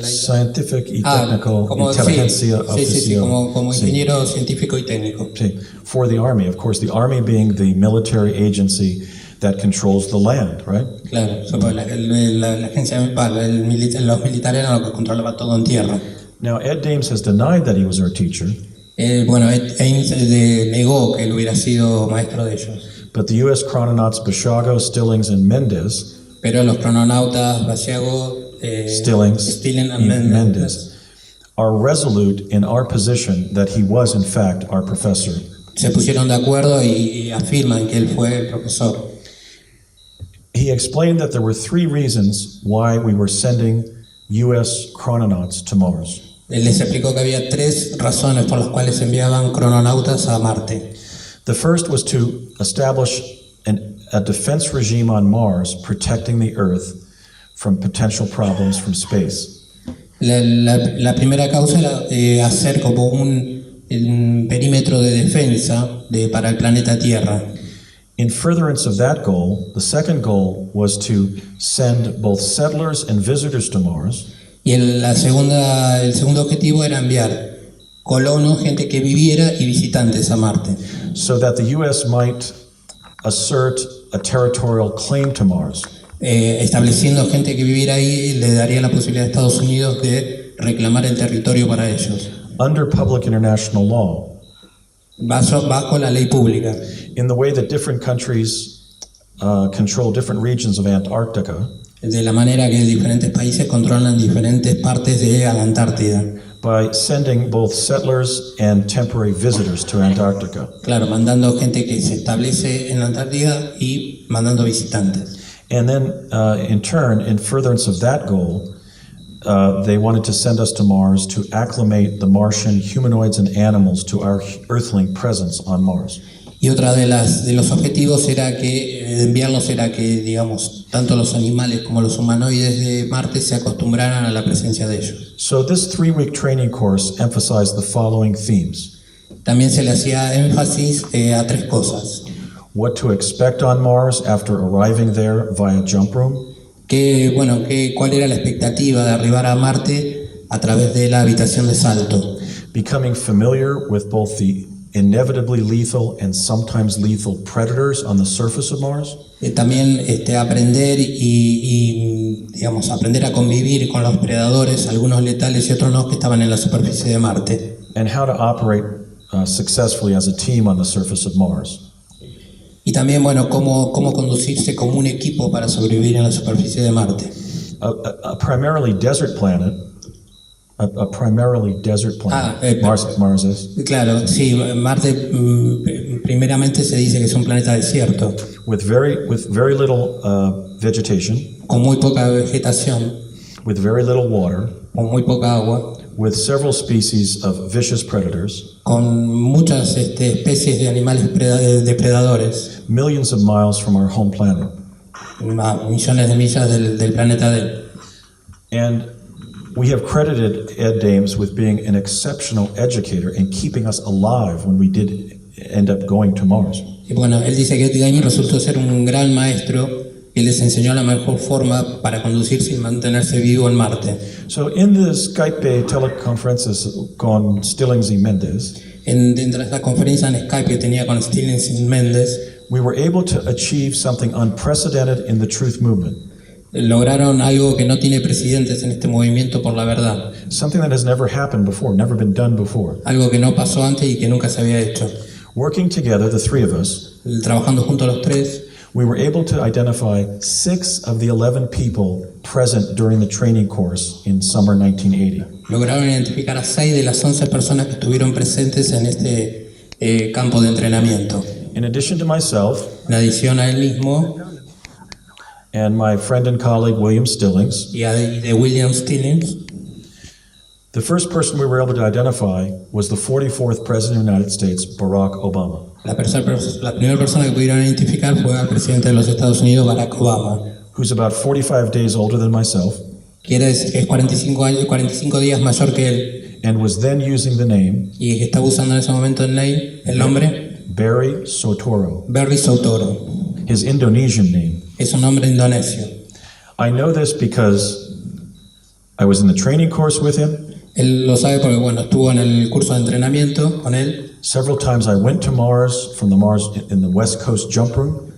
Scientific y technical inteligencia sí, oficial. como ingeniero científico y técnico. Sí, for the Army, of course, the Army being the military agency that controls the land, right? Claro, la agencia, los militares eran los que controlaban todo en tierra. Now, Ed Dames has denied that he was our teacher, Bueno, Ames negó que él hubiera sido maestro de ellos, but the U.S. chrononauts Basiago, Stillings, and Mendez, pero los crononautas Basiago, Stillings, Stilling and and Mendez are resolute in our position that he was, in fact, our professor. se pusieron de acuerdo y afirman que él fue el profesor. He explained that there were three reasons why we were sending U.S. chrononauts to Mars. Él les explicó que había tres razones por las cuales enviaban crononautas a Marte. The first was to establish a defense regime on Mars protecting the Earth from potential problems from space. La primera causa era hacer como un perímetro de defensa para el planeta Tierra. In furtherance of that goal, the second goal was to send both settlers and visitors to Mars. Y el segundo objetivo era enviar colonos, gente que viviera y visitantes a Marte, So that the U.S. might assert a territorial claim to Mars. estableciendo gente que viviera ahí le daría la posibilidad a Estados Unidos de reclamar el territorio para ellos, Under public international law, bajo la ley pública, in the way that different countries control different regions of Antarctica, de la manera que diferentes países controlan diferentes partes de la Antártida. by sending both settlers and temporary visitors to Antarctica. Claro, mandando gente que se establece en la Antártida y mandando visitantes. And then, in turn, in furtherance of that goal, they wanted to send us to Mars to acclimate the Martian humanoids and animals to our earthling presence on Mars. Y otra de los objetivos de enviarlos era que, digamos, tanto los animales como los humanoides de Marte se acostumbraran a la presencia de ellos. So this 3-week training course emphasized the following themes: También se le hacía énfasis a tres cosas. what to expect on Mars after arriving there via jump room, ¿Cuál era la expectativa de arribar a Marte a través de la habitación de salto, becoming familiar with both the inevitably lethal and sometimes lethal predators on the surface of Mars, también aprender digamos, aprender a convivir con los predadores, algunos letales y otros no, que estaban en la superficie de Marte, and how to operate successfully as a team on the surface of Mars. y también, bueno, cómo conducirse como un equipo para sobrevivir en la superficie de Marte. A primarily desert planet, a primarily desert planet, Mars is, Claro, sí, Marte primeramente se dice que es un planeta desierto, with very little vegetation, con muy poca vegetación, with very little water, con muy poca agua, with several species of vicious predators, con muchas especies de animales depredadores, millions of miles from our home planet. a millones de millas del planeta de él. And we have credited Ed Dames with being an exceptional educator and keeping us alive when we did end up going to Mars. Y bueno, él dice que Ed Dames resultó ser un gran maestro que les enseñó la mejor forma para conducirse y mantenerse vivo en Marte. So in the Skype teleconferences con Stillings y Mendez, Dentro de esta conferencia en Skype que tenía con Stillings y Méndez, we were able to achieve something unprecedented in the truth movement, lograron algo que no tiene precedentes en este movimiento por la verdad, something that has never happened before, never been done before. algo que no pasó antes y que nunca se había hecho. Working together, the three of us, Trabajando juntos los tres, we were able to identify 6 of the 11 people present during the training course in summer 1980. lograron identificar a 6 de las 11 personas que estuvieron presentes en este campo de entrenamiento. In addition to myself En adición a él mismo and my friend and colleague William Stillings, y de William Stillings, the first person we were able to identify was the 44th President of the United States, Barack Obama, la primera persona que pudieron identificar fue al presidente de los Estados Unidos, Barack Obama. who's about 45 days older than myself, Quiere decir que es 45 días mayor que él and was then using the name y que estaba usando en ese momento el nombre Barry Sotoro, Barry Sotoro. his Indonesian name. Es un nombre indonesio. I know this because I was in the training course with him. Él lo sabe porque, bueno, estuvo en el curso de entrenamiento con él. Several times I went to Mars from the Mars in the West Coast jump room,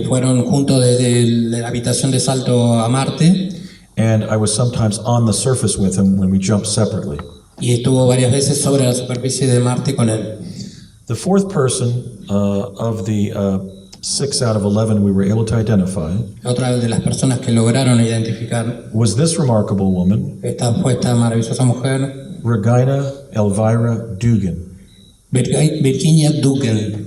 Fueron juntos desde la habitación de salto a Marte and I was sometimes on the surface with him when we jumped separately. y estuvo varias veces sobre la superficie de Marte con él. The fourth person of the 6 out of 11 we were able to identify Otra de las personas que lograron identificar was this remarkable woman, fue esta maravillosa mujer, Regina Elvira Dugan, Virginia Dugan,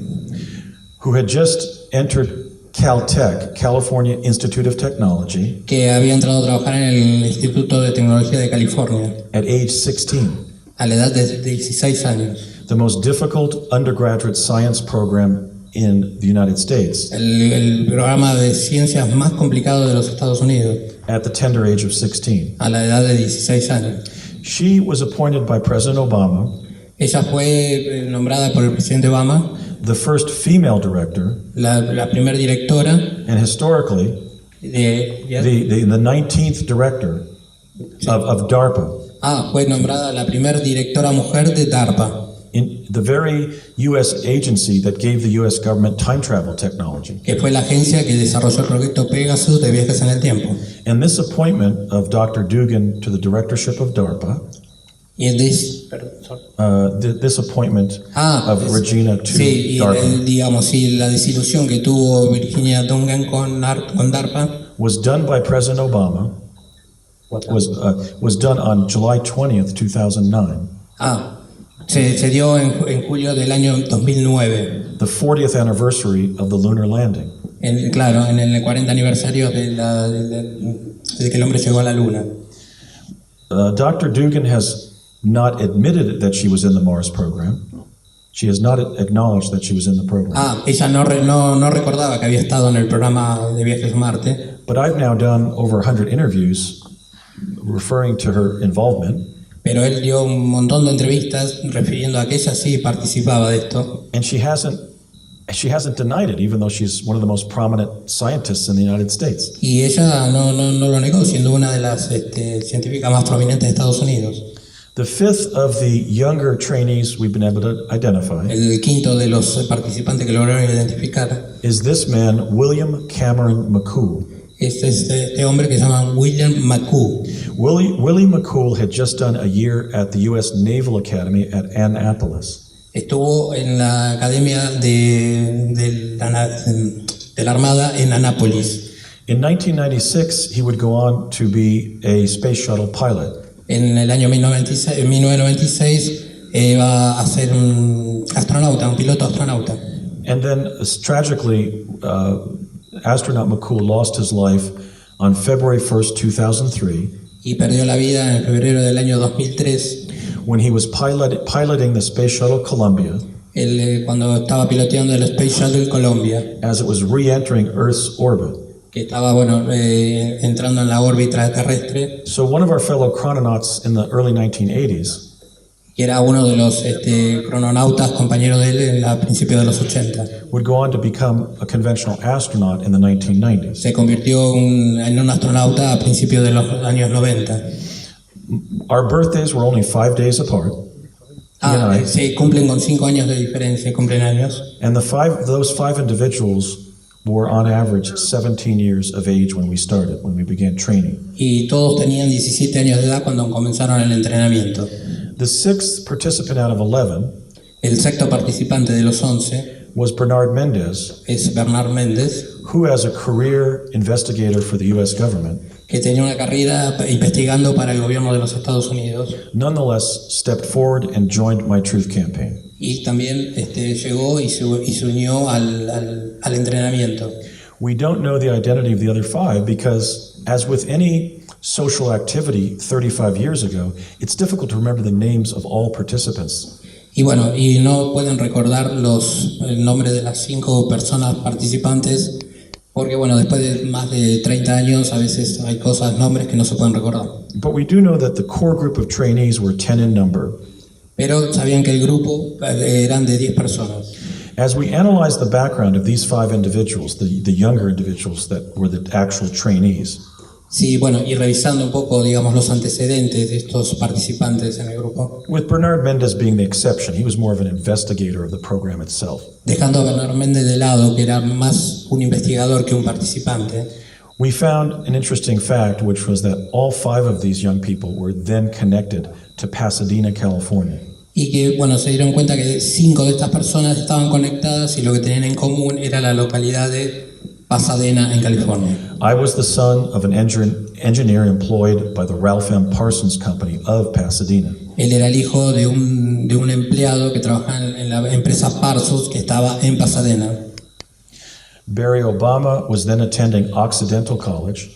who had just entered Caltech, California Institute of Technology, que había entrado a trabajar en el Instituto de Tecnología de California at age 16, a la edad de 16 años. the most difficult undergraduate science program in the United States, El programa de ciencias más complicado de los Estados Unidos at the tender age of 16. a la edad de 16 años. She was appointed by President Obama Ella fue nombrada por el presidente Obama the first female director, la primera directora and historically, the 19th director of DARPA, fue nombrada la primera directora mujer de DARPA, in the very U.S. agency that gave the U.S. government time travel technology. que fue la agencia que desarrolló el proyecto Pegasus de viajes en el tiempo. And this appointment of Dr. Dugan to the directorship of DARPA, Y this appointment of Regina to sí, DARPA digamos, sí, la desilusión que tuvo Virginia Dugan con DARPA was done by President Obama, was done on July 20th, 2009, se dio en julio del año 2009, the 40th anniversary of the lunar landing. claro, en el 40 aniversario de que el hombre llegó a la luna. Dr. Dugan has not admitted that she was in the Mars program. She has not acknowledged that she was in the program. Ella no recordaba que había estado en el programa de viajes a Marte. But I've now done over 100 interviews referring to her involvement. Pero él dio un montón de entrevistas refiriendo a que ella sí participaba de esto. And she hasn't She hasn't denied it, even though she's one of the most prominent scientists in the United States. Y ella no lo negó, siendo una de las científicas más prominentes de Estados Unidos. The fifth of the younger trainees we've been able to identify El quinto de los participantes que lograron identificar is this man, William Cameron McCool. es este hombre que se llama William McCool. Willie McCool had just done a year at the U.S. Naval Academy at Annapolis. Estuvo en la Academia de la Armada en Annapolis. In 1996, he would go on to be a space shuttle pilot. En el año 1996 iba a ser un astronauta, un piloto astronauta. And then, tragically, astronaut McCool lost his life on February 1st, 2003, Y perdió la vida en febrero del año 2003, when he was piloting the Space Shuttle Columbia cuando estaba piloteando el Space Shuttle Columbia, as it was re-entering Earth's orbit. que estaba entrando en la órbita terrestre, So one of our fellow chrononauts in the early 1980s que era uno de los crononautas compañeros de él a principios de los 80. would go on to become a conventional astronaut in the 1990s. Se convirtió en un astronauta a principios de los años 90. Our birthdays were only 5 days apart, Se cumplen con 5 años de diferencia, cumplen años. and those five individuals were on average 17 years of age when we began training. Y todos tenían 17 años de edad cuando comenzaron el entrenamiento. The sixth participant out of 11 El sexto participante de los 11 was Bernard Mendez, es Bernard Méndez, who as a career investigator for the U.S. government, que tenía una carrera investigando para el gobierno de los Estados Unidos nonetheless stepped forward and joined my Truth Campaign. y también llegó y se unió al entrenamiento. We don't know the identity of the other five because, as with any social activity 35 years ago, it's difficult to remember the names of all participants. Y bueno, y no pueden recordar el nombre de las 5 personas participantes porque bueno, después de más de 30 años a veces hay nombres que no se pueden recordar. But we do know that the core group of trainees were 10 in number. Pero sabían que el grupo eran de 10 personas. As we analyze the background of these 5 individuals, the younger individuals that were the actual trainees, Sí, bueno, y revisando un poco, digamos, los antecedentes de estos participantes en el grupo, with Bernard Mendez being the exception, he was more of an investigator of the program itself. dejando a Bernard Méndez de lado, que era más un investigador que un participante, We found an interesting fact, which was that all 5 of these young people were then connected to Pasadena, California. y que, bueno, se dieron cuenta que 5 de estas personas estaban conectadas y lo que tenían en común era la localidad de Pasadena, en California. I was the son of an engineer employed by the Ralph M. Parsons Company of Pasadena. Él era el hijo de un empleado que trabajaba en la empresa Parsons, que estaba en Pasadena. Barry Obama was then attending Occidental College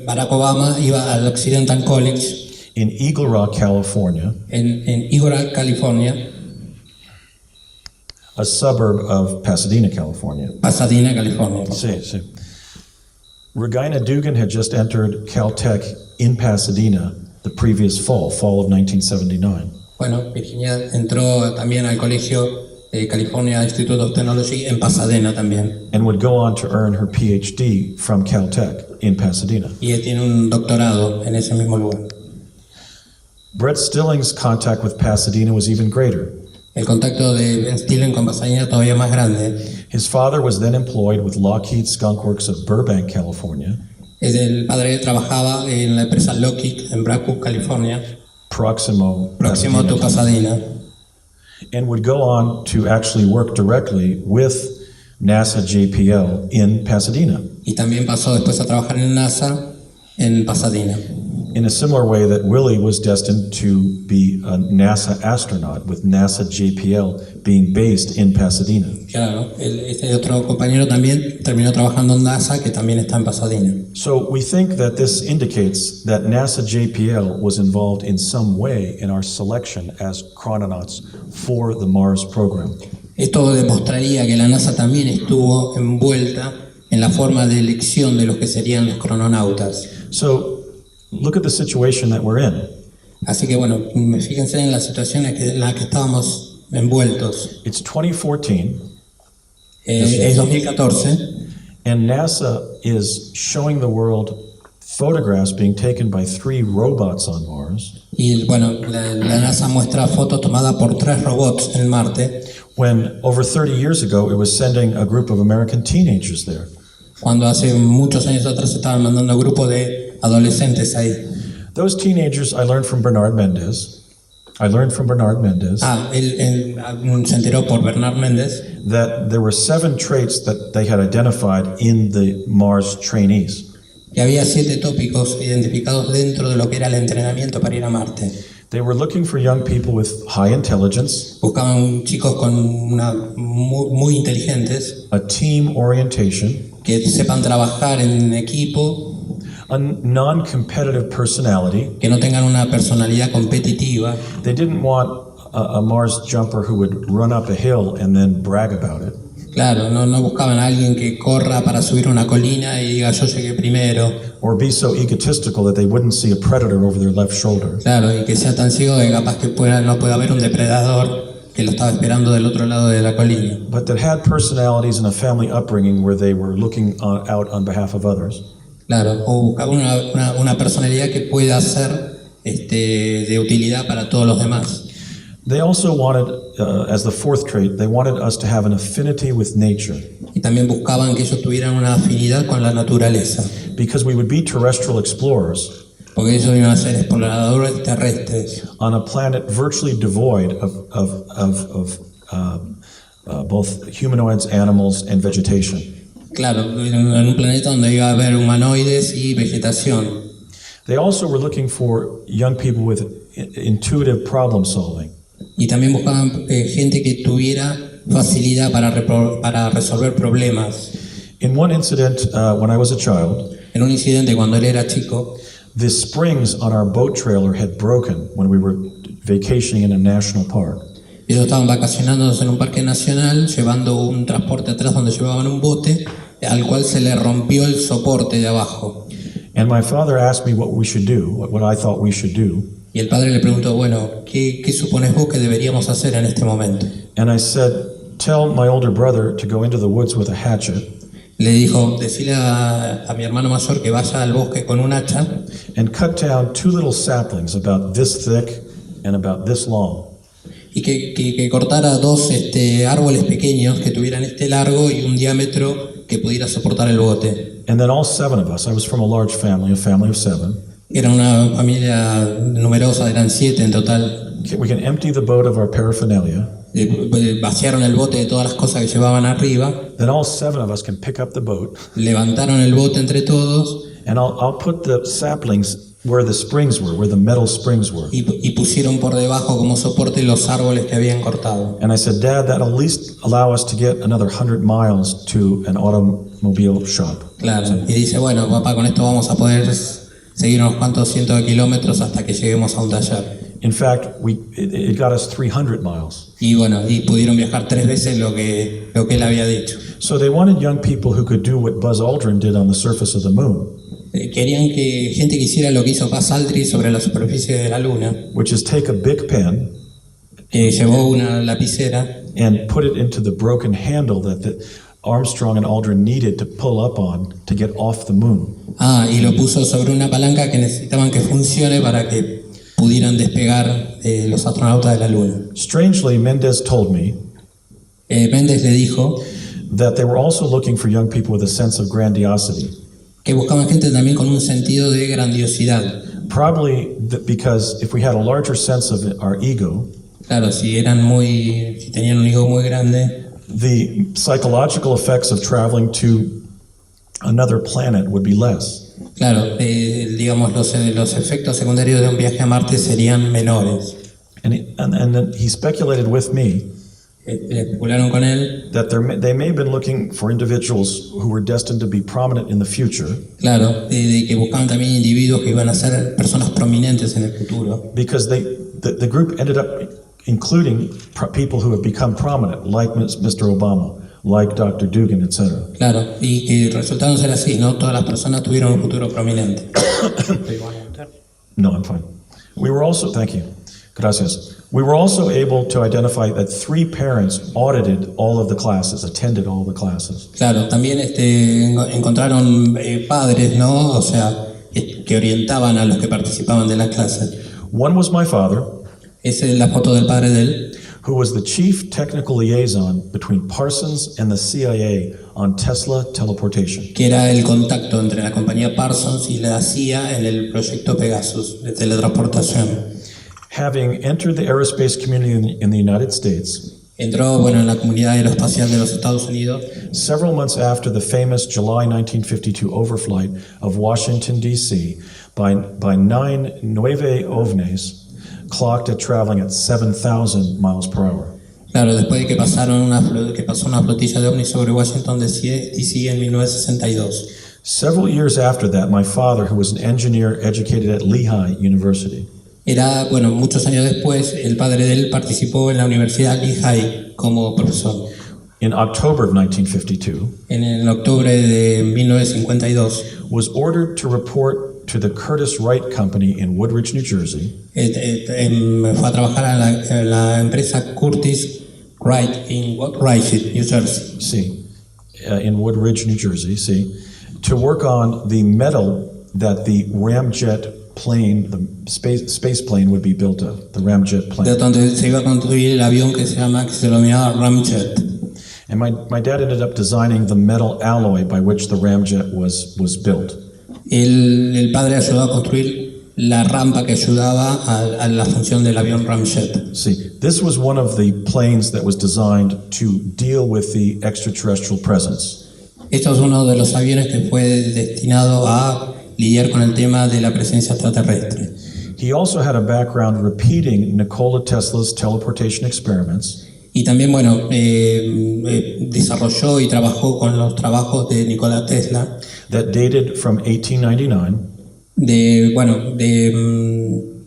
Barack Obama iba al Occidental College in Eagle Rock, California, en Eagle Rock, California, a suburb of Pasadena, California. Pasadena, California. Sí. Regina Dugan had just entered Caltech in Pasadena the previous fall of 1979. Bueno, Virginia entró también al colegio California Institute of Technology en Pasadena también. And would go on to earn her PhD from Caltech in Pasadena. Y él tiene un doctorado en ese mismo lugar. Brett Stilling's contact with Pasadena was even greater. El contacto de Ben Stillen con Pasadena todavía más grande. His father was then employed with Lockheed Skunk Works of Burbank, California, El padre trabajaba en la empresa Lockheed en Braco, California, próximo próximo a Pasadena, and would go on to actually work directly with NASA JPL in Pasadena, y también pasó después a trabajar en NASA en Pasadena. in a similar way that Willie was destined to be a NASA astronaut, with NASA JPL being based in Pasadena. Claro, este otro compañero también terminó trabajando en NASA, que también está en Pasadena. So we think that this indicates that NASA JPL was involved in some way in our selection as chrononauts for the Mars program. Esto demostraría que la NASA también estuvo envuelta en la forma de elección de los que serían los crononautas. So look at the situation that we're in. Así que bueno, fíjense en la situación en la que estábamos envueltos. It's 2014. Es 2014 And NASA is showing the world photographs being taken by 3 robots on Mars, y bueno, la NASA muestra fotos tomadas por 3 robots en Marte, when over 30 years ago it was sending a group of American teenagers there. cuando hace muchos años atrás estaban mandando grupos de adolescentes ahí. Those teenagers I learned from Bernard Mendez. Él se enteró por Bernard Méndez That there were 7 traits that they had identified in the Mars trainees. que había 7 tópicos identificados dentro de lo que era el entrenamiento para ir a Marte. They were looking for young people with high intelligence, Buscaban chicos con muy inteligentes, a team orientation, que sepan trabajar en equipo, a non-competitive personality. que no tengan una personalidad competitiva. They didn't want a Mars jumper who would run up a hill and then brag about it. Claro, no buscaban a alguien que corra para subir una colina y diga yo llegué primero. Or be so egotistical that they wouldn't see a predator over their left shoulder. Claro, y que sea tan ciego que capaz que no pueda haber un depredador que lo estaba esperando del otro lado de la colina. But that had personalities and a family upbringing where they were looking out on behalf of others. Claro, o buscaba una personalidad que pueda ser de utilidad para todos los demás. They also wanted, as the 4th trait, they wanted us to have an affinity with nature. Y también buscaban que ellos tuvieran una afinidad con la naturaleza, Because we would be terrestrial explorers porque ellos iban a ser exploradores terrestres on a planet virtually devoid of both humanoids, animals, and vegetation. Claro, en un planeta donde iba a haber humanoides y vegetación. They also were looking for young people with intuitive problem solving. Y también buscaban gente que tuviera facilidad para resolver problemas. In one incident, when I was a child, En un incidente cuando él era chico, the springs on our boat trailer had broken when we were vacationing in a national park. ellos estaban vacacionándose en un parque nacional, llevando un transporte atrás donde llevaban un bote, al cual se le rompió el soporte de abajo. And my father asked me what we should do, what I thought we should do. Y el padre le preguntó, bueno, ¿qué supones vos que deberíamos hacer en este momento? And I said, tell my older brother to go into the woods with a hatchet Le dijo, decile a mi hermano mayor que vaya al bosque con un hacha and cut down 2 little saplings about this thick and about this long. y que cortara 2 árboles pequeños que tuvieran este largo y un diámetro que pudiera soportar el bote. And then all 7 of us, I was from a large family, a family of 7, Era una familia numerosa, eran 7 en total. we can empty the boat of our paraphernalia. Vaciaron el bote de todas las cosas que llevaban arriba, Then all 7 of us can pick up the boat, levantaron el bote entre todos and I'll put the saplings where the springs were, where the metal springs were. y pusieron por debajo como soporte los árboles que habían cortado. And I said, Dad, that'll at least allow us to get another 100 miles to an automobile shop. Claro, y dice, bueno, papá, con esto vamos a poder seguir unos cuantos cientos de kilómetros hasta que lleguemos a un taller. In fact, it got us 300 miles. Y bueno, y pudieron viajar 3 veces lo que él había dicho. So they wanted young people who could do what Buzz Aldrin did on the surface of the moon, Querían que gente que hiciera lo que hizo Buzz Aldrin sobre la superficie de la Luna, which is take a big pen que llevó una lapicera and put it into the broken handle that Armstrong and Aldrin needed to pull up on to get off the moon. y lo puso sobre una palanca que necesitaban que funcione para que pudieran despegar los astronautas de la Luna. Strangely, Mendez told me Méndez le dijo that they were also looking for young people with a sense of grandiosity. que buscaban gente también con un sentido de grandiosidad. Probably because if we had a larger sense of our ego, Claro, si tenían un ego muy grande, the psychological effects of traveling to another planet would be less. claro, digamos, los efectos secundarios de un viaje a Marte serían menores. And then he speculated with me Especularon con él, that they may have been looking for individuals who were destined to be prominent in the future claro, de que buscaban también individuos que iban a ser personas prominentes en el futuro. because the group ended up including people who have become prominent, like Mr. Obama, like Dr. Dugan, etc. Claro, y que resultaron ser así, no todas las personas tuvieron un futuro prominente. No, I'm fine. We were also, thank you, Gracias. We were also able to identify that 3 parents audited all of the classes, attended all the classes. Claro, también encontraron padres, ¿no? O sea, que orientaban a los que participaban de las clases. One was my father, Esa es la foto del padre de él, who was the chief technical liaison between Parsons and the CIA on Tesla teleportation. que era el contacto entre la compañía Parsons y la CIA en el proyecto Pegasus de teletransportación. Having entered the aerospace community in the United States, Entró, bueno, en la comunidad aeroespacial de los Estados Unidos several months after the famous July 1952 overflight of Washington, D.C. by 9 ovnis clocked at traveling at 7,000 miles per hour. Claro, después de que pasó una flotilla de ovnis sobre Washington D.C. en 1962. Several years after that, my father, who was an engineer educated at Lehigh University, Era, bueno, muchos años después, el padre de él participó en la Universidad Lehigh como profesor. in October of 1952, En octubre de 1952, was ordered to report to the Curtiss Wright Company in Woodridge, New Jersey, fue a trabajar a la empresa Curtiss Wright en Woodridge, New Jersey. in Woodridge, New Jersey, to work on the metal that the ramjet plane, the space plane would be built of, the ramjet De plane. donde se iba a construir el avión que se denominaba Ramjet. And my dad ended up designing the metal alloy by which the ramjet was built. El padre ayudó a construir la rampa que ayudaba a la función del avión Ramjet. This was one of the planes that was designed to deal with the extraterrestrial presence. Esto es uno de los aviones que fue destinado a lidiar con el tema de la presencia extraterrestre. He also had a background repeating Nikola Tesla's teleportation experiments, Y también, bueno, desarrolló y trabajó con los trabajos de Nikola Tesla, that dated from 1899.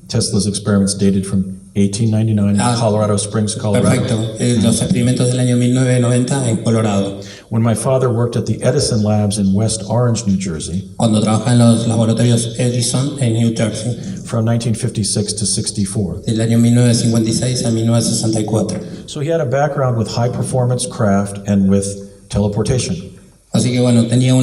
Tesla's experiments dated from 1899 in Colorado Springs, Colorado. Perfecto, los experimentos del año 1990 en Colorado. When my father worked at the Edison Labs in West Orange, New Jersey, Cuando trabajaba en los laboratorios Edison en New Jersey, from 1956 to 64. del año 1956 a 1964. So he had a background with high performance craft and with teleportation. Así que bueno, tenía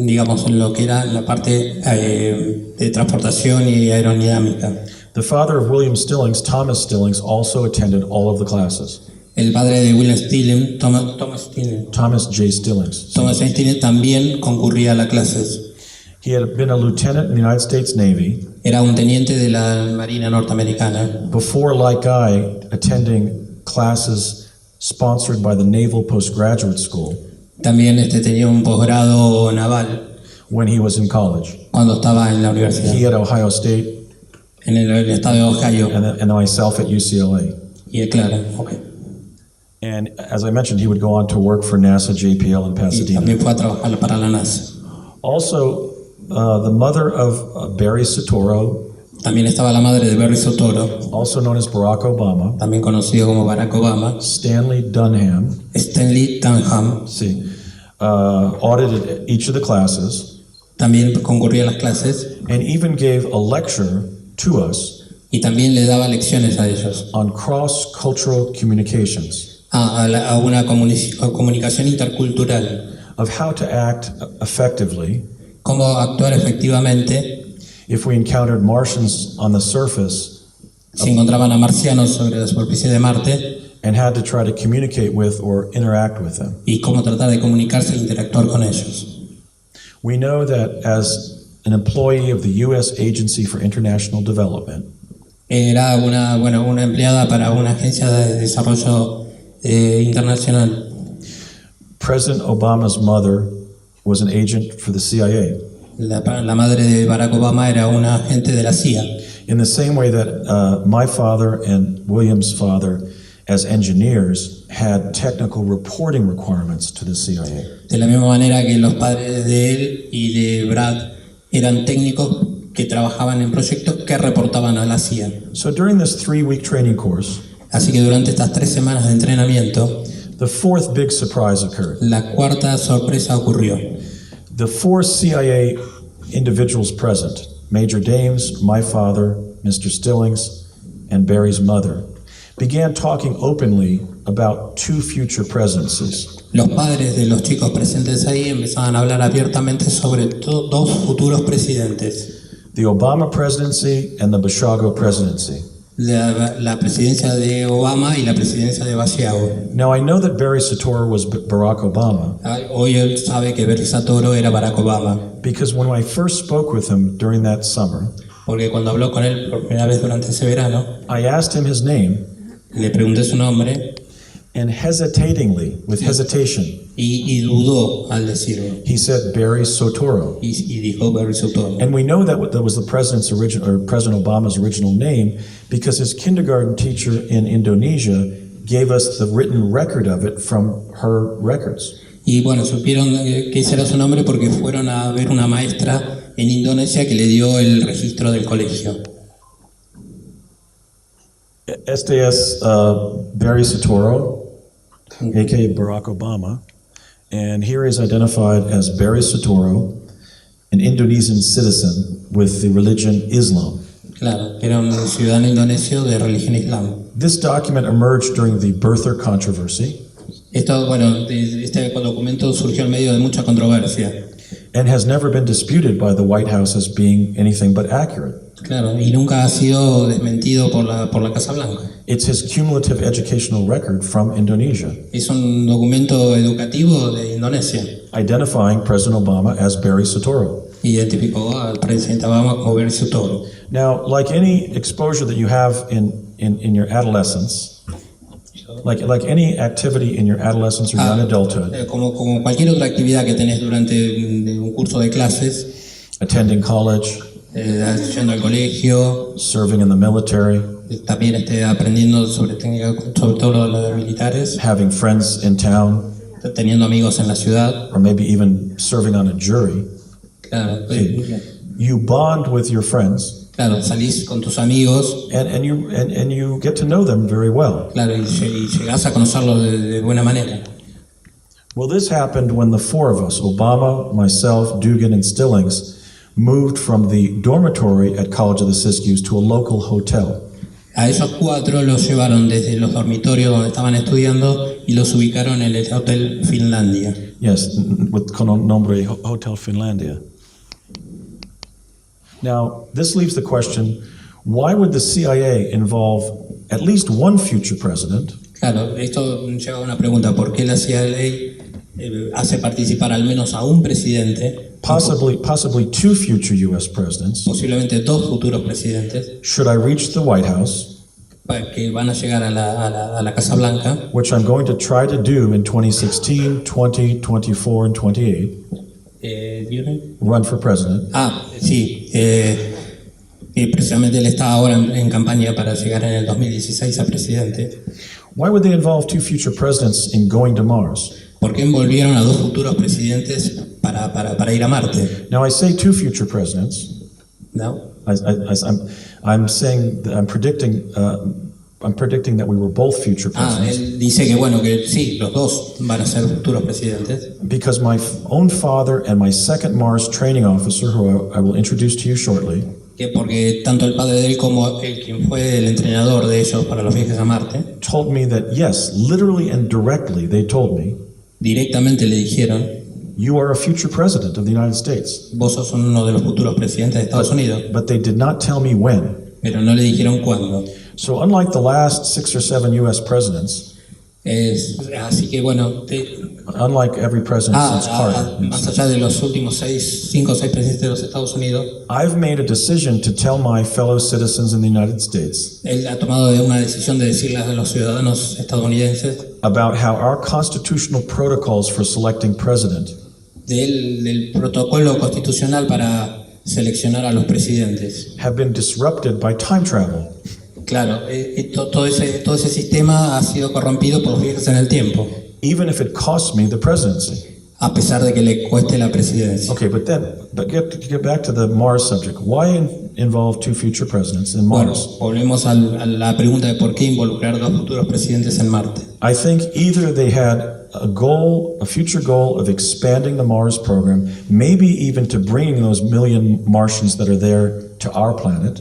digamos, lo que era la parte de transportación y aerodinámica. The father of William Stillings, Thomas Stillings, also attended all of the classes. El padre de William Stillings, Thomas J. Stillings. También concurría a las clases. He had been a lieutenant in the United States Navy Era un teniente de la Marina norteamericana. before, like I, attending classes sponsored by the Naval Postgraduate School También tenía un posgrado naval when he was in college. cuando estaba en la universidad, He at Ohio State en el estado de Ohio. and myself at UCLA. Y claro, ok. And as I mentioned, he would go on to work for NASA JPL in Y Pasadena. también fue a trabajar para la NASA. Also, the mother of Barry Soetoro, También estaba la madre de Barry Soetoro, also known as Barack Obama, también conocido como Barack Obama, Stanley Dunham, Stanley Dunham, audited each of the classes también concurría a las clases and even gave a lecture to us y también le daba lecciones a ellos, on cross-cultural communications, a una comunicación intercultural, of how to act effectively cómo actuar efectivamente if we encountered Martians on the surface si encontraban a marcianos sobre la superficie de Marte and had to try to communicate with or interact with them. y cómo tratar de comunicarse e interactuar con ellos. We know that as an employee of the U.S. Agency for International Development, Era una empleada para una agencia de desarrollo internacional. President Obama's mother was an agent for the CIA. La madre de Barack Obama era una agente de la CIA. In the same way that my father and William's father, as engineers, had technical reporting requirements to the CIA. De la misma manera que los padres de él y de Brad eran técnicos que trabajaban en proyectos que reportaban a la CIA. So during this 3-week training course, Así que durante estas 3 semanas de entrenamiento, the fourth big surprise occurred. la cuarta sorpresa ocurrió. The 4 CIA individuals present, Major Dames, my father, Mr. Stillings, and Barry's mother began talking openly about two future presidencies. Los padres de los chicos presentes ahí empezaban a hablar abiertamente sobre dos futuros presidentes, The Obama presidency and the Basiago presidency. la presidencia de Obama y la presidencia de Basiago. Now, I know that Barry Soetoro was Barack Obama Hoy él sabe que Barry Soetoro era Barack Obama, because when I first spoke with him during that summer, porque cuando habló con él por primera vez durante ese verano, I asked him his name, le pregunté su nombre and hesitatingly, with hesitation, y dudó al decirlo, he said Barry Soetoro. y dijo Barry Soetoro. And we know that was the president's original, or President Obama's original name, because his kindergarten teacher in Indonesia gave us the written record of it from her records. Y bueno, supieron que ese era su nombre porque fueron a ver una maestra en Indonesia que le dio el registro del colegio. Este es Barry Soetoro, aka Barack Obama, and here is identified as Barry Soetoro, an Indonesian citizen with the religion Islam. Claro, que era un ciudadano indonesio de religión islam. This document emerged during the birther controversy Esto, bueno, este documento surgió en medio de mucha controversia. and has never been disputed by the White House as being anything but accurate. Claro, y nunca ha sido desmentido por la Casa Blanca. It's his cumulative educational record from Indonesia, Es un documento educativo de Indonesia. identifying President Obama as Barry Soetoro. Identificó al presidente Obama como Barry Soetoro. Now, like any exposure that you have in your adolescence, like any activity in your adolescence or young adulthood, Como cualquier otra actividad que tenés durante un curso de clases, attending college, yendo al colegio, serving in the military, también aprendiendo sobre técnicas, sobre todo lo de militares, having friends in town, teniendo amigos en la ciudad. or maybe even serving on a jury, Claro, you bond with your friends claro, salís con tus amigos, and you get to know them very well. claro, y llegás a conocerlos de buena manera. Well, this happened when the four of us, Obama, myself, Dugan, and Stillings, moved from the dormitory at College of the Siskiyous to a local hotel. A ellos cuatro los llevaron desde los dormitorios donde estaban estudiando y los ubicaron en el Hotel Finlandia. Yes, con nombre Hotel Finlandia. Now, this leaves the question, why would the CIA involve at least one future president Claro, esto lleva a una pregunta, ¿por qué la CIA hace participar al menos a un presidente, possibly two future U.S. presidents, posiblemente dos futuros presidentes, should I reach the White House, que van a llegar a la Casa Blanca, which I'm going to try to do in 2016, 20, 24, and 28, run for president. Sí, precisamente él está ahora en campaña para llegar en el 2016 a presidente. Why would they involve two future presidents in going to Mars? ¿Por qué envolvieron a dos futuros presidentes para ir a Marte? Now, I say two future presidents. ¿No? I'm saying that I'm predicting that we were both future presidents. Él dice que bueno, que sí, los dos van a ser futuros presidentes. Because my own father and my second Mars training officer, who I will introduce to you shortly, Porque tanto el padre de él como quien fue el entrenador de ellos para los viajes a Marte, told me that, yes, literally and directly, they told me, directamente le dijeron, you are a future president of the United States. vos sos uno de los futuros presidentes de Estados Unidos, But they did not tell me when. pero no le dijeron cuándo. So unlike the last 6 or 7 U.S. presidents, Así que bueno, unlike every president since Carter, más allá de los últimos 5 o 6 presidentes de los Estados Unidos, I've made a decision to tell my fellow citizens in the United States él ha tomado una decisión de decirles a los ciudadanos estadounidenses about how our constitutional protocols for selecting president del protocolo constitucional para seleccionar a los presidentes. have been disrupted by time travel. Claro, todo ese sistema ha sido corrompido por los viajes en el tiempo, Even if it costs me the presidency. a pesar de que le cueste la presidencia. Okay, but get back to the Mars subject. Why involve two future presidents in Bueno, Mars? volvemos a la pregunta de por qué involucrar dos futuros presidentes en Marte. I think either they had a future goal of expanding the Mars program, maybe even to bringing those million Martians that are there to our planet.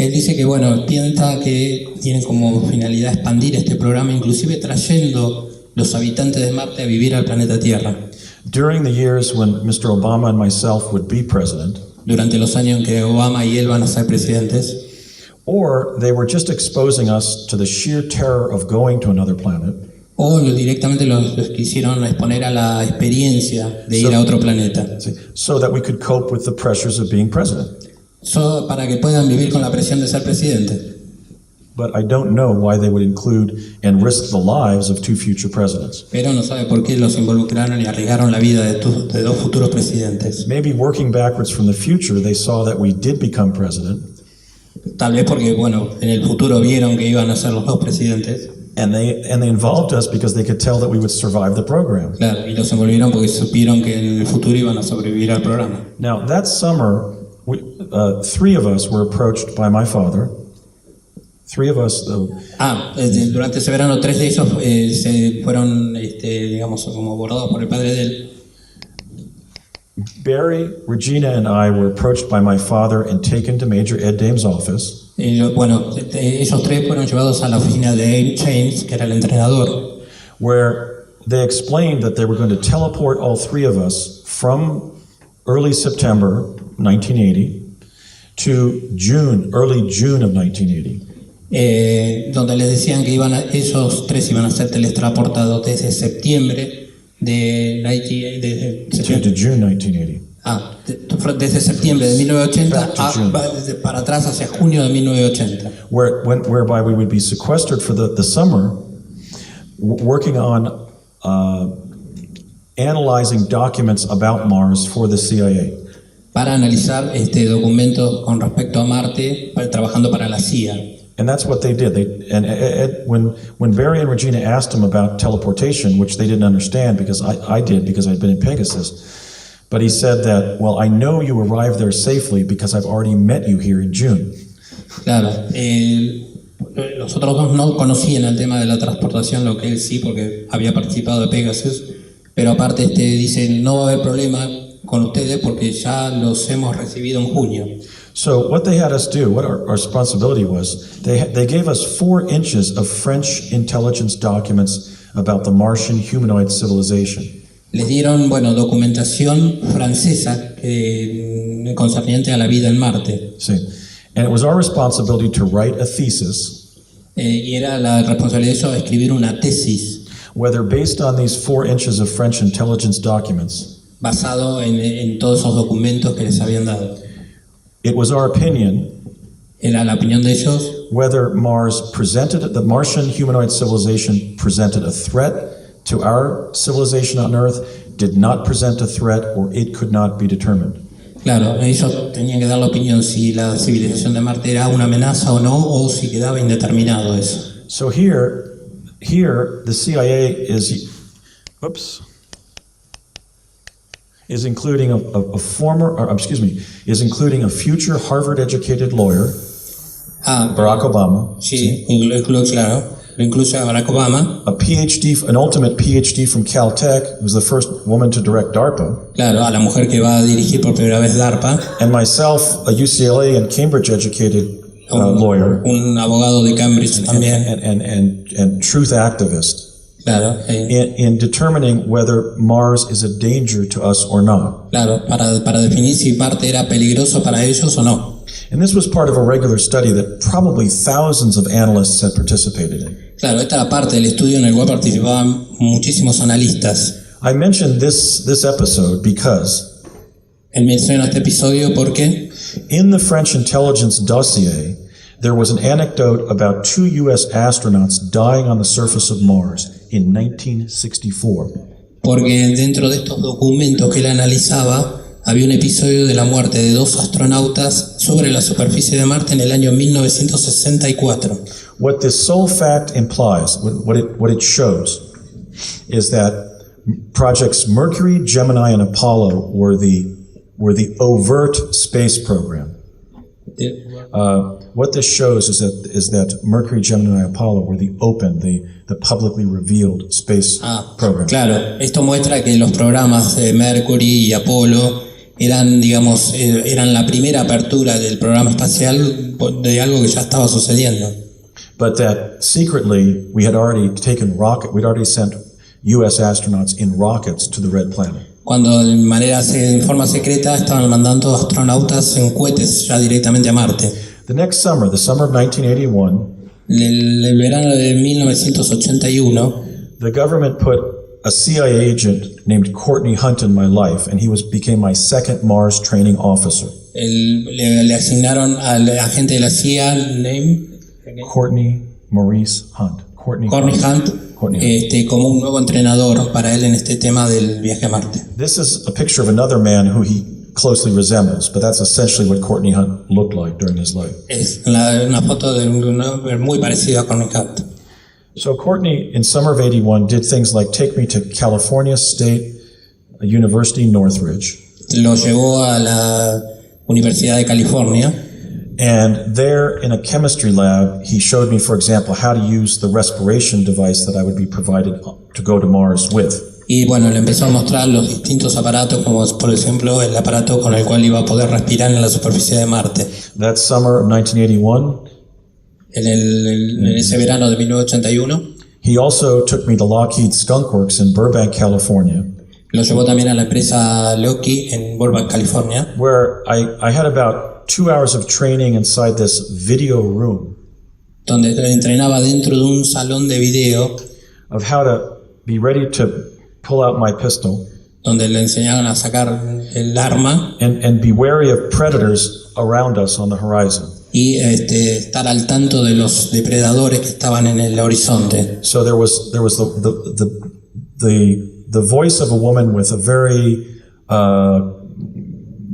Él dice que, bueno, piensa que tiene como finalidad expandir este programa, inclusive trayendo los habitantes de Marte a vivir al planeta Tierra. During the years when Mr. Obama and myself would be president, Durante los años en que Obama y él van a ser presidentes, or they were just exposing us to the sheer terror of going to another planet, o directamente los quisieron exponer a la experiencia de ir a otro planeta, so that we could cope with the pressures of being president. para que puedan vivir con la presión de ser presidente. But I don't know why they would include and risk the lives of two future presidents. Pero no sabe por qué los involucraron y arriesgaron la vida de dos futuros presidentes. Maybe working backwards from the future, they saw that we did become president, Tal vez porque, bueno, en el futuro vieron que iban a ser los dos presidentes. and they involved us because they could tell that we would survive the program. Claro, y los envolvieron porque supieron que en el futuro iban a sobrevivir al programa. Now, that summer, three of us were approached by my father. Three of us, Durante ese verano 3 de ellos se fueron, digamos, como abordados por el padre de él. Barry, Regina, and I were approached by my father and taken to Major Ed Dame's office. Ellos tres fueron llevados a la oficina de James, que era el entrenador, Where they explained that they were going to teleport all three of us from early September 1980 to early June of 1980. Donde les decían que ellos tres iban a ser teletransportados desde septiembre To June 1980. desde septiembre de 1980 para atrás hacia junio de 1980. Whereby we would be sequestered for the summer, working on analyzing documents about Mars for the CIA. Para analizar documentos con respecto a Marte, trabajando para la CIA. And that's what they did. When Barry and Regina asked him about teleportation, which they didn't understand because I did because I'd been in Pegasus, but he said that, well, I know you arrived there safely because I've already met you here in June. Claro, los otros dos no conocían el tema de la transportación, lo que él sí, porque había participado de Pegasus, pero aparte dice, no va a haber problema con ustedes porque ya los hemos recibido en junio. So what they had us do, what our responsibility was, they gave us 4 inches of French intelligence documents about the Martian humanoid civilization. Les dieron, documentación francesa concerniente a la vida en Marte. See, and it was our responsibility to write a thesis, Y era la responsabilidad de ellos escribir una tesis whether based on these 4 inches of French intelligence documents, basado en todos esos documentos que les habían dado. it was our opinion Era la opinión de ellos whether the Martian humanoid civilization presented a threat to our civilization on Earth, did not present a threat, or it could not be determined. Claro, ellos tenían que dar la opinión si la civilización de Marte era una amenaza o no, o si quedaba indeterminado eso. So here the CIA is including is including a future Harvard-educated lawyer, Barack Obama. Sí, claro. Lo incluye a Barack Obama. An ultimate PhD from Caltech, who was the first woman to direct DARPA. Claro, a la mujer que va a dirigir por primera vez DARPA. And myself, a UCLA and Cambridge-educated lawyer. Un abogado de Cambridge también. And truth activist. Claro. In determining whether Mars is a danger to us or not. Claro, para definir si Marte era peligroso para ellos o no. And this was part of a regular study that probably thousands of analysts had participated in. Claro, esta era parte del estudio en el cual participaban muchísimos analistas. I mentioned this episode because Menciono este episodio porque in the French intelligence dossier, there was an anecdote about 2 U.S. astronauts dying on the surface of Mars in 1964. Porque dentro de estos documentos que él analizaba, había un episodio de la muerte de 2 astronautas sobre la superficie de Marte en el año 1964. What this sole fact implies, what it shows, is that projects Mercury, Gemini, and Apollo were the overt space program. What this shows is that Mercury, Gemini, and Apollo were the open, the publicly revealed space program. Claro, esto muestra que los programas de Mercury y Apolo eran, digamos, eran la primera apertura del programa espacial de algo que ya estaba sucediendo. But that secretly we'd already sent U.S. astronauts in rockets to the Red Planet. Cuando en forma secreta estaban mandando astronautas en cohetes ya directamente a Marte. The next summer, the summer of 1981, El verano de 1981, the government put a CIA agent named Courtney Hunt in my life, and became my second Mars training officer. le asignaron al agente de la CIA, Courtney Maurice Hunt. Courtney Hunt, como un nuevo entrenador para él en este tema del viaje a Marte. This is a picture of another man who he closely resembles, but that's essentially what Courtney Hunt looked like during his life. Es una foto de un hombre muy parecido a Courtney Hunt. So Courtney, in summer of 81, did things like take me to California State University, Northridge. Lo llevó a la Universidad de California. And there in a chemistry lab, he showed me, for example, how to use the respiration device that I would be provided to go to Mars with. Y bueno, le empezó a mostrar los distintos aparatos, como por ejemplo el aparato con el cual iba a poder respirar en la superficie de Marte. That summer of 1981, en ese verano de 1981, he also took me to Lockheed Skunk Works in Burbank, California. Lo llevó también a la empresa Lockheed en Burbank, California, where I had about 2 hours of training inside this video room donde entrenaba dentro de un salón de video, of how to be ready to pull out my pistol donde le enseñaban a sacar el arma and be wary of predators around us on the horizon. y estar al tanto de los depredadores que estaban en el horizonte. So there was the voice of a woman with a very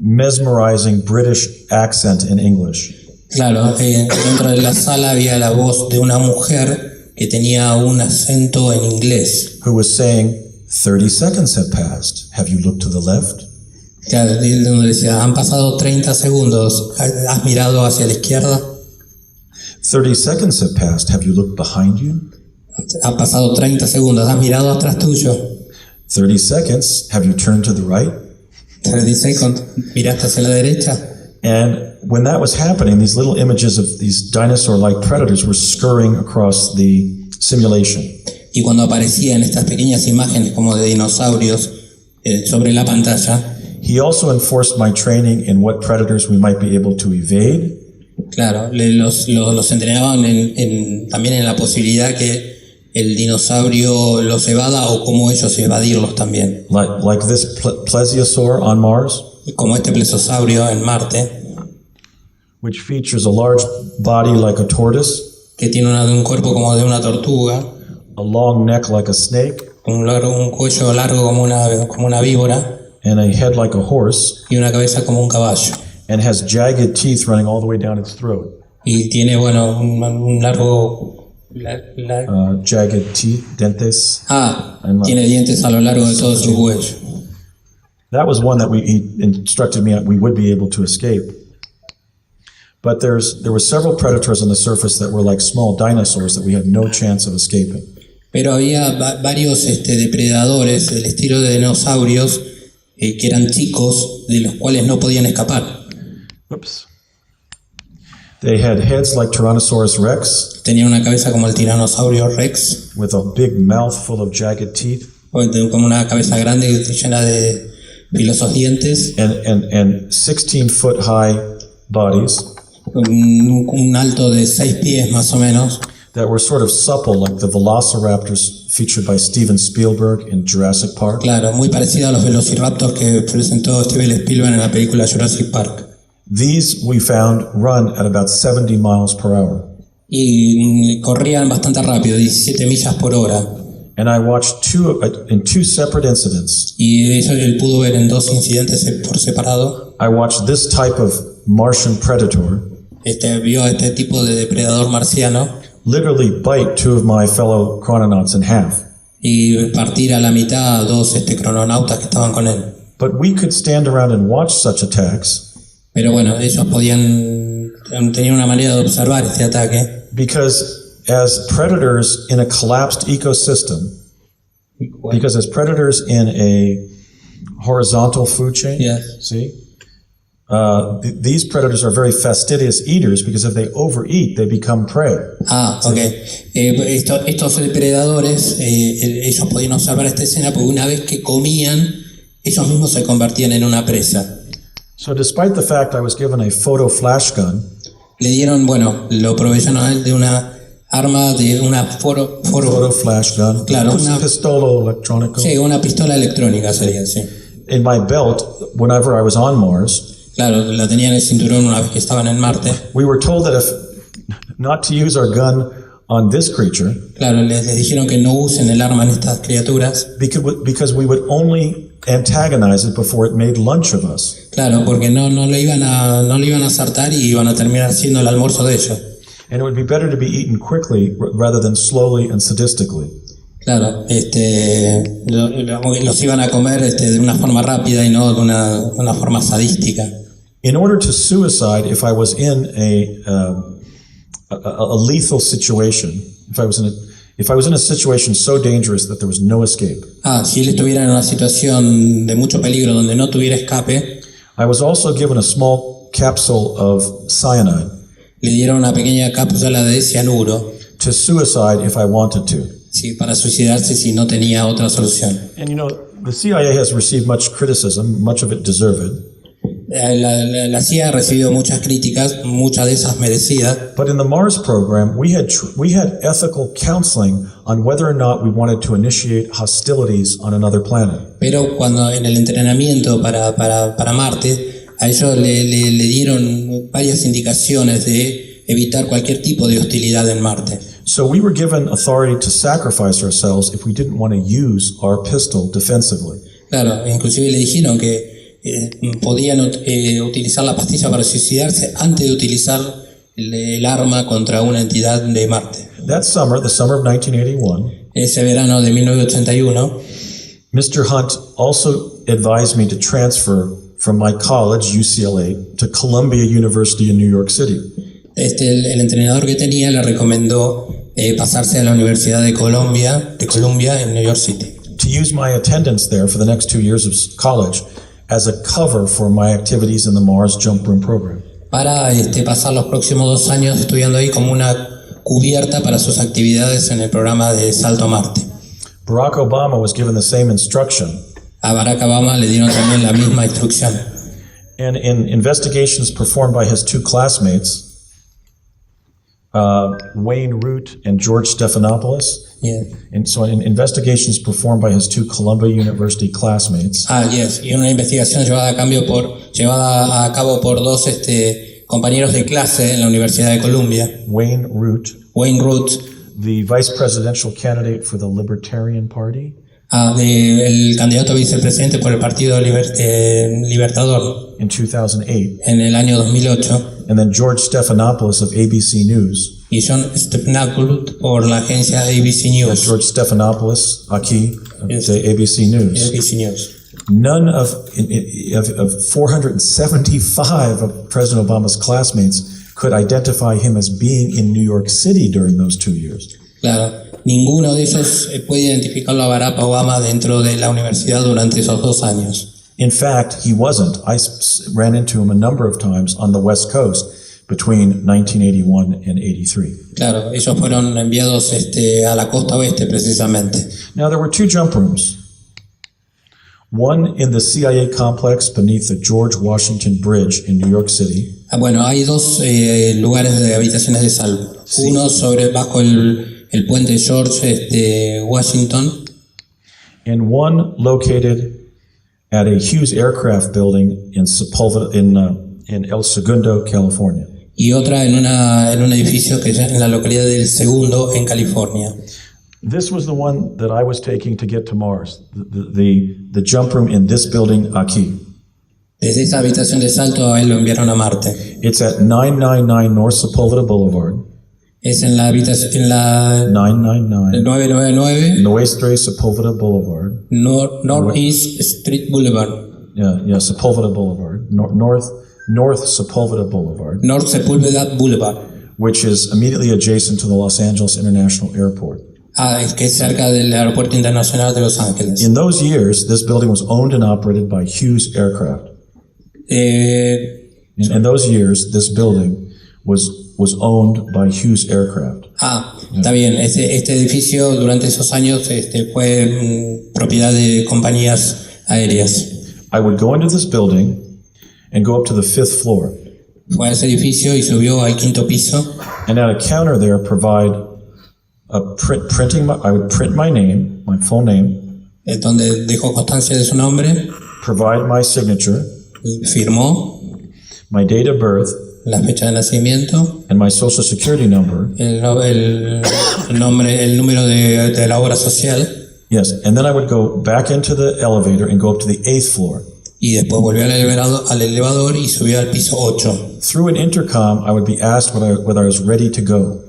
mesmerizing British accent in English. Claro, dentro de la sala había la voz de una mujer que tenía un acento en inglés. Who was saying, 30 seconds have passed. Have you looked to the left? Claro, donde decía, han pasado 30 segundos, ¿has mirado hacia la izquierda? 30 seconds have passed. Have you looked behind you? Han pasado 30 segundos, ¿has mirado atrás tuyo? 30 seconds. Have you turned to the right? 30 segundos, ¿miraste hacia la derecha? And when that was happening, these little images of these dinosaur-like predators were scurrying across the simulation. Y cuando aparecían estas pequeñas imágenes como de dinosaurios sobre la pantalla, he also enforced my training in what predators we might be able to evade. Claro, los entrenaban también en la posibilidad que el dinosaurio los evada o cómo ellos evadirlos también. Like this plesiosaur on Mars, como este plesiosaurio en Marte, which features a large body like a tortoise, que tiene un cuerpo como de una tortuga, a long neck like a snake, un cuello largo como una víbora, and a head like a horse, y una cabeza como un caballo. And has jagged teeth running all the way down its throat. Y tiene, bueno, un largo... jagged teeth, dentes. Tiene dientes a lo largo de todo su cuello. That was one that he instructed me we would be able to escape. But there were several predators on the surface that were like small dinosaurs that we had no chance of escaping. Pero había varios depredadores del estilo de dinosaurios que eran chicos, de los cuales no podían escapar. Oops. They had heads like Tyrannosaurus rex. Tenían una cabeza como el tiranosaurio rex. With a big mouth full of jagged teeth. Como una cabeza grande llena de filosos dientes. And 16-foot high bodies. Un alto de 6 pies más o menos. That were sort of supple, like the velociraptors featured by Steven Spielberg in Jurassic Park. Claro, muy parecido a los velociraptors que presentó Steven Spielberg en la película Jurassic Park. These we found run at about 70 miles per hour. Y corrían bastante rápido, 17 millas por hora. And I watched in two separate incidents. Y eso él pudo ver en 2 incidentes por separado. I watched this type of Martian predator. Vio este tipo de depredador marciano. Literally bite 2 of my fellow chrononauts in half. Y partir a la mitad a 2 crononautas que estaban con él. But we could stand around and watch such attacks. Pero bueno, ellos tenían una manera de observar este ataque. Because as predators in a collapsed ecosystem, because as predators in a horizontal food chain. Yes. See? These predators are very fastidious eaters because if they overeat, they become prey. Ok. Estos depredadores, ellos podían observar esta escena porque una vez que comían, ellos mismos se convertían en una presa. So despite the fact I was given a photo flash gun, Le dieron, bueno, lo proveyeron a él de una arma, de una photo flash gun, Claro, una- pistolo electronico. sí, una pistola electrónica sería, sí. In my belt, whenever I was on Mars, Claro, la tenía en el cinturón una vez que estaban en Marte. we were told that if not to use our gun on this creature, Claro, les dijeron que no usen el arma en estas criaturas. because we would only antagonize it before it made lunch of us. Claro, porque no le iban a acertar y iban a terminar siendo el almuerzo de ellos. And it would be better to be eaten quickly rather than slowly and sadistically. Claro, los iban a comer de una forma rápida y no de una forma sadística. In order to suicide, if I was in a lethal situation, if I was in a situation so dangerous that there was no escape, Si él estuviera en una situación de mucho peligro donde no tuviera escape, I was also given a small capsule of cyanide le dieron una pequeña cápsula de cianuro, to suicide if I wanted to. sí, para suicidarse si no tenía otra solución. And you know, the CIA has received much criticism, much of it deserved. La CIA ha recibido muchas críticas, muchas de esas merecidas, But in the Mars program, we had ethical counseling on whether or not we wanted to initiate hostilities on another planet. pero cuando en el entrenamiento para Marte, a ellos le dieron varias indicaciones de evitar cualquier tipo de hostilidad en Marte. So we were given authority to sacrifice ourselves if we didn't want to use our pistol defensively. Claro, inclusive le dijeron que podían utilizar la pastilla para suicidarse antes de utilizar el arma contra una entidad de Marte. That summer, the summer of 1981, Ese verano de 1981, Mr. Hunt also advised me to transfer from my college, UCLA, to Columbia University in New York City. el entrenador que tenía le recomendó pasarse a la Universidad de Columbia en New York City, to use my attendance there for the next 2 years of college as a cover for my activities in the Mars Jump Room program. para pasar los próximos 2 años estudiando ahí como una cubierta para sus actividades en el programa de Salto a Marte. Barack Obama was given the same instruction, A Barack Obama le dieron también la misma instrucción. and in investigations performed by his two classmates, Wayne Root and George Stephanopoulos, and so in investigations performed by his two Columbia University classmates, Yes, y una investigación llevada a cabo por dos compañeros de clase en la Universidad de Columbia, Wayne Root, Wayne Root, the vice presidential candidate for the Libertarian Party, el candidato a vicepresidente por el Partido Libertador in 2008, en el año 2008, and then George Stephanopoulos of ABC News. y John Stephanopoulos por la agencia ABC News. George Stephanopoulos, aquí, Yes. de ABC News. ABC News. None of 475 of President Obama's classmates could identify him as being in New York City during those 2 years. Claro, ninguno de ellos puede identificarlo a Barack Obama dentro de la universidad durante esos 2 años. In fact, he wasn't. I ran into him a number of times on the West Coast between 1981 and 83. Claro, ellos fueron enviados a la costa oeste precisamente. Now, there were 2 jump rooms. One in the CIA complex beneath the George Washington Bridge in New York City, Bueno, hay 2 lugares de habitaciones de salvo. Sí. Uno bajo el puente George Washington, and one located at a Hughes aircraft building in El Segundo, California. y otra en un edificio que en la localidad del Segundo, en California. This was the one that I was taking to get to Mars, the jump room in this building aquí. Desde esa habitación de salto a él lo enviaron a Marte. It's at 999 North Sepulveda Boulevard, Es en la habitación, en la 999 999 Nuestra Sepulveda Boulevard. Northeast Street Boulevard. Yeah, Sepulveda Boulevard, North Sepulveda Boulevard, North Sepulveda Boulevard. which is immediately adjacent to the Los Angeles International Airport. Es que es cerca del Aeropuerto Internacional de Los Ángeles. In those years, this building was owned and operated by Hughes Aircraft. In those years, this building was owned by Hughes Aircraft. Está bien. Este edificio durante esos años fue propiedad de compañías aéreas. I would go into this building and go up to the 5th floor. Fue a ese edificio y subió al 5º piso. And at a counter there, provide a I would print my name, my full name. Donde dejó constancia de su nombre. Provide my signature. Firmó. My date of birth. La fecha de nacimiento. And my social security number. El número de la obra social. Yes, and then I would go back into the elevator and go up to the 8th floor. Y después volvió al elevador y subió al piso 8. Through an intercom, I would be asked whether I was ready to go.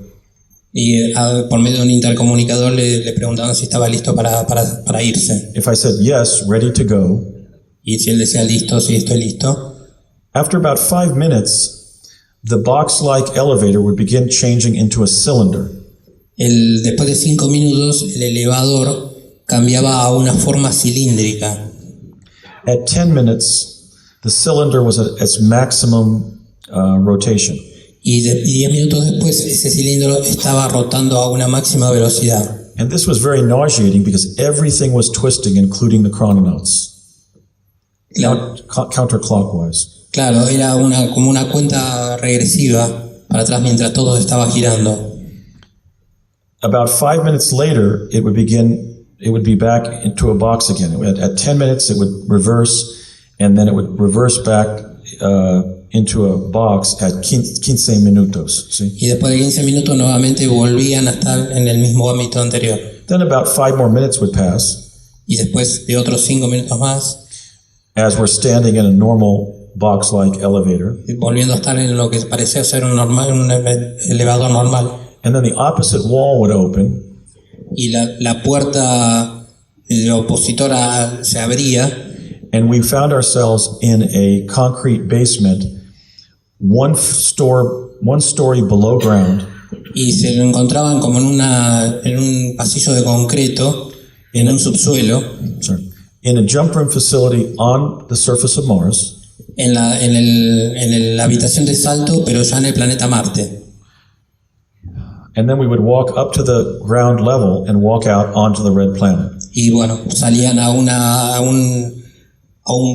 Y por medio de un intercomunicador le preguntaban si estaba listo para irse. If I said yes, ready to go. Y si él decía listo, sí, estoy listo. After about 5 minutes, the box-like elevator would begin changing into a cylinder. Después de 5 minutos, el elevador cambiaba a una forma cilíndrica. At 10 minutes, the cylinder was at its maximum rotation. Y 10 minutos después, ese cilindro estaba rotando a una máxima velocidad. And this was very nauseating because everything was twisting, including the chrononauts. Claro, Counterclockwise. claro, era como una cuenta regresiva para atrás mientras todo estaba girando. About 5 minutes later, it would be back into a box again. At 10 minutes, it would reverse, and then it would reverse back into a box at 15 minutos. See? Y después de 15 minutos nuevamente volvían a estar en el mismo ámbito anterior. Then about 5 more minutes would pass. Y después de otros 5 minutos más, as we're standing in a normal box-like elevator. Volviendo a estar en lo que parecía ser un elevador normal. And then the opposite wall would open. Y la puerta opositora se abría. And we found ourselves in a concrete basement, one story below ground. Y se lo encontraban como en un pasillo de concreto, en un subsuelo. In a jump room facility on the surface of Mars. En la habitación de salto, pero ya en el planeta Marte. And then we would walk up to the ground level and walk out onto the red planet. Y bueno, salían a un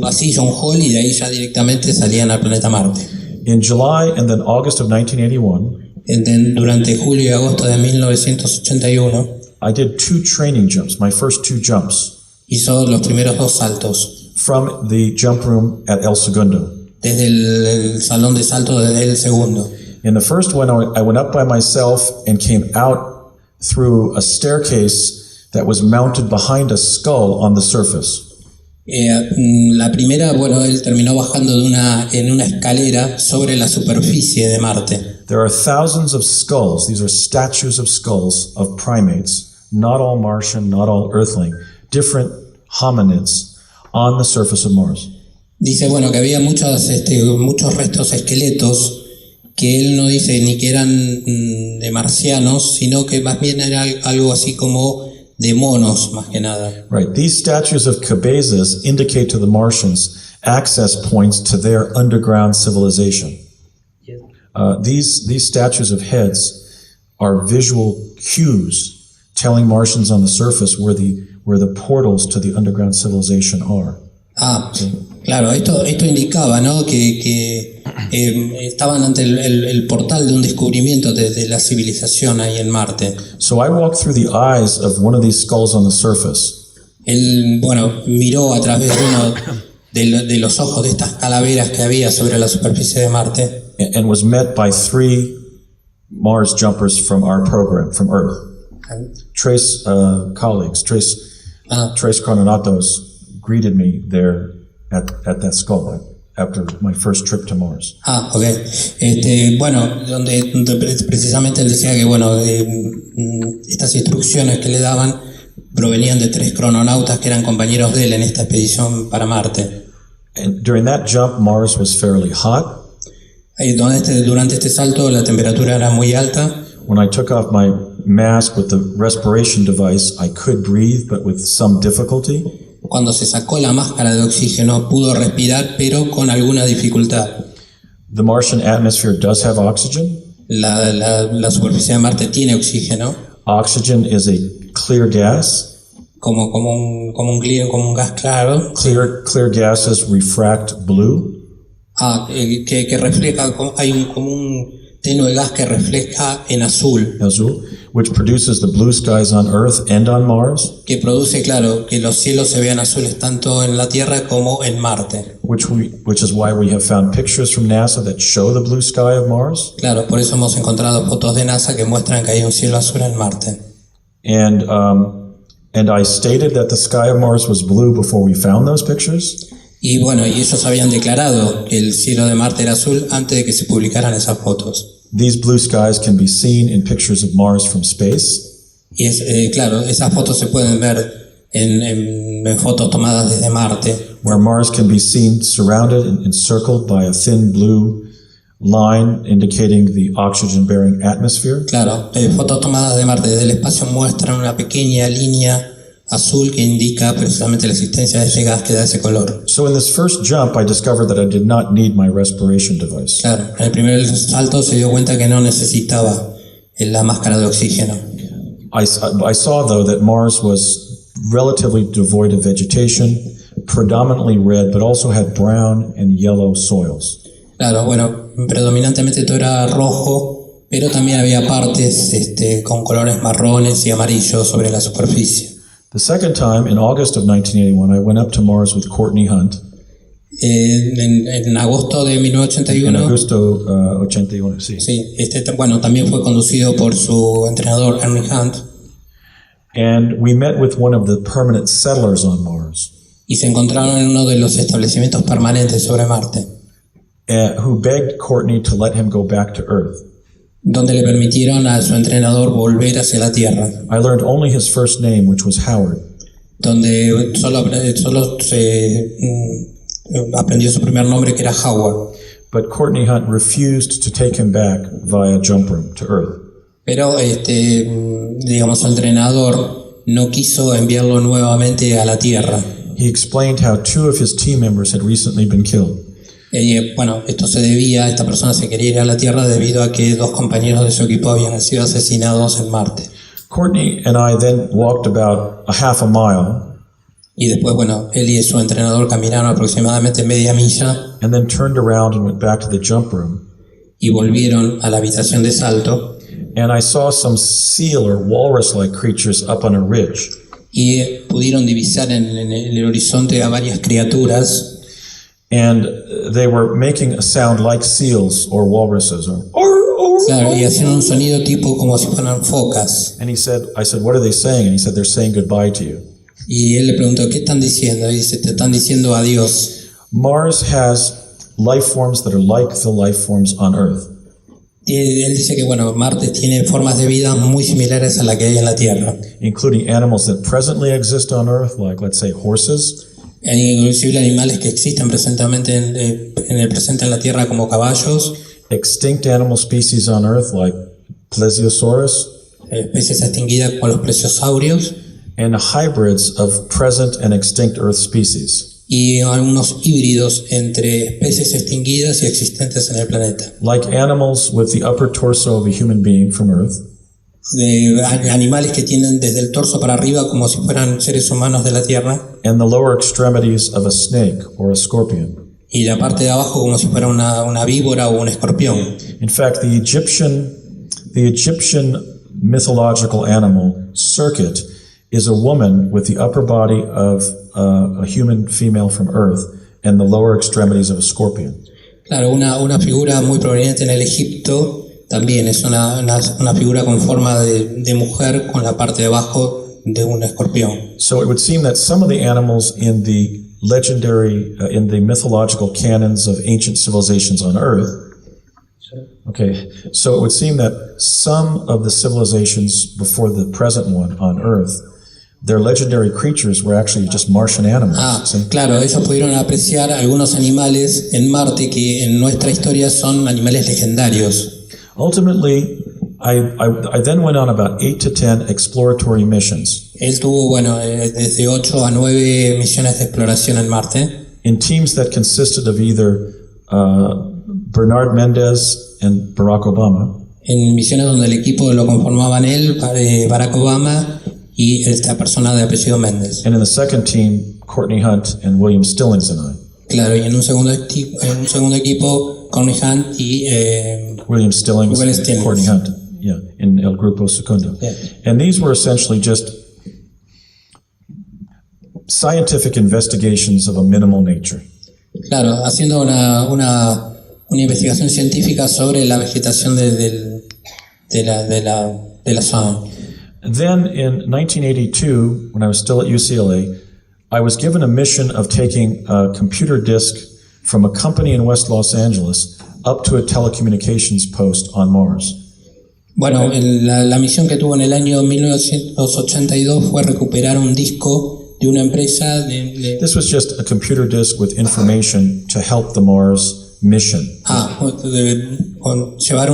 pasillo, un hall, y de ahí ya directamente salían al planeta Marte. In July and then August of 1981, durante julio y agosto de 1981, I did 2 training jumps, my first 2 jumps. Hizo los primeros 2 saltos. From the jump room at El Segundo. Desde el salón de salto del segundo. In the first one, I went up by myself and came out through a staircase that was mounted behind a skull on the surface. La primera, bueno, él terminó bajando en una escalera sobre la superficie de Marte. There are thousands of skulls. These are statues of skulls of primates, not all Martian, not all Earthling, different hominids on the surface of Mars. Dice, bueno, que había muchos restos esqueletos que él no dice ni que eran de marcianos, sino que más bien era algo así como de monos, más que nada. Right. These statues of cabezas indicate to the Martians access points to their underground civilization. These statues of heads are visual cues telling Martians on the surface where the portals to the underground civilization are. Claro, esto indicaba, ¿no? que estaban ante el portal de un descubrimiento de la civilización ahí en Marte. So I walked through the eyes of one of these skulls on the surface. Él, bueno, miró a través de uno de los ojos de estas calaveras que había sobre la superficie de Marte. And was met by 3 Mars jumpers from our program, from Earth. Tres colleagues, tres crononautos greeted me there at that skull after my first trip to Mars. Okay. Bueno, donde precisamente él decía que, bueno, estas instrucciones que le daban provenían de 3 crononautas que eran compañeros de él en esta expedición para Marte. And during that jump, Mars was fairly hot. Durante este salto la temperatura era muy alta. When I took off my mask with the respiration device, I could breathe, but with some difficulty. Cuando se sacó la máscara de oxígeno pudo respirar, pero con alguna dificultad. The Martian atmosphere does have oxygen. La superficie de Marte tiene oxígeno, Oxygen is a clear gas. como un gas claro, Clear gases refract blue. que refleja, hay como un tenue gas que refleja en azul, Which produces the blue skies on Earth and on Mars, que produce, claro, que los cielos se vean azules tanto en la Tierra como en Marte. which is why we have found pictures from NASA that show the blue sky of Mars. Claro, por eso hemos encontrado fotos de NASA que muestran que hay un cielo azul en Marte. And I stated that the sky of Mars was blue before we found those pictures. Y bueno, y ellos habían declarado que el cielo de Marte era azul antes de que se publicaran esas fotos. These blue skies can be seen in pictures of Mars from space. Y claro, esas fotos se pueden ver en fotos tomadas desde Marte, Where Mars can be seen surrounded and encircled by a thin blue line indicating the oxygen-bearing atmosphere. claro, fotos tomadas de Marte desde el espacio muestran una pequeña línea azul que indica precisamente la existencia de ese gas que da ese color. So in this first jump, I discovered that I did not need my respiration device. Claro, en el primer salto se dio cuenta que no necesitaba la máscara de oxígeno. I saw, though, that Mars was relatively devoid of vegetation, predominantly red, but also had brown and yellow soils. Claro, bueno, predominantemente todo era rojo, pero también había partes con colores marrones y amarillos sobre la superficie. The second time, in August of 1981, I went up to Mars with Courtney Hunt. En agosto de En 1981, agosto 81, sí. sí, bueno, también fue conducido por su entrenador Henry Hunt, And we met with one of the permanent settlers on Mars, y se encontraron en uno de los establecimientos permanentes sobre Marte, who begged Courtney to let him go back to Earth. donde le permitieron a su entrenador volver hacia la Tierra, I learned only his first name, which was Howard. donde solo se aprendió su primer nombre, que era Howard. But Courtney Hunt refused to take him back via jump room to Earth. Pero digamos, el entrenador no quiso enviarlo nuevamente a la Tierra. He explained how two of his team members had recently been killed. Bueno, esto se debía, esta persona se quería ir a la Tierra debido a que dos compañeros de su equipo habían sido asesinados en Marte. Courtney and I then walked about a half a mile Y después, bueno, él y su entrenador caminaron aproximadamente media milla and then turned around and went back to the jump room. y volvieron a la habitación de salto. And I saw some seal or walrus-like creatures up on a ridge. Y pudieron divisar en el horizonte a varias criaturas. And they were making a sound like seals or walruses. Claro, y hacían un sonido tipo como si fueran focas. And I said, what are they saying? And he said, they're saying goodbye to you. Y él le preguntó, ¿qué están diciendo? Y dice, te están diciendo adiós. Mars has life forms that are like the life forms on Earth. Y él dice que, bueno, Marte tiene formas de vida muy similares a la que hay en la Tierra. Including animals that presently exist on Earth, like, let's say, horses. Inclusive animales que existen presentemente en el presente en la Tierra, como caballos. Extinct animal species on Earth, like Plesiosaurus. Especies extinguidas como los plesiosaurios. And hybrids of present and extinct Earth species. Y algunos híbridos entre especies extinguidas y existentes en el planeta. Like animals with the upper torso of a human being from Earth. De animales que tienen desde el torso para arriba como si fueran seres humanos de la Tierra. And the lower extremities of a snake or a scorpion. Y la parte de abajo como si fuera una víbora o un escorpión. In fact, the Egyptian mythological animal Serket is a woman with the upper body of a human female from Earth and the lower extremities of a scorpion. Claro, una figura muy proveniente en el Egipto también es una figura con forma de mujer con la parte de abajo de un escorpión. So it would seem that some of the animals in the legendary, in the mythological canons of ancient civilizations on Earth, okay, so it would seem that some of the civilizations before the present one on Earth, their legendary creatures were actually just Martian animals. Claro, ellos pudieron apreciar algunos animales en Marte que en nuestra historia son animales legendarios. Ultimately, I then went on about 8 to 10 exploratory missions Él tuvo, bueno, desde 8 a 9 misiones de exploración en Marte, in teams that consisted of either Bernard Mendez and Barack Obama, en misiones donde el equipo lo conformaban él, Barack Obama y esta persona de apellido Méndez. and in the second team, Courtney Hunt and William Stillings and I. Claro, y en un segundo equipo, Connie Hunt y William Stillings, William Stillings. Courtney Hunt, yeah, in El Grupo Secundo. Yeah. And these were essentially just scientific investigations of a minimal nature. claro, haciendo una investigación científica sobre la vegetación de la zona. Then in 1982, when I was still at UCLA, I was given a mission of taking a computer disk from a company in West Los Angeles up to a telecommunications post on Mars. Bueno, la misión que tuvo en el año 1982 fue recuperar un disco de una empresa This was just a computer disk with information to help the Mars mission. llevar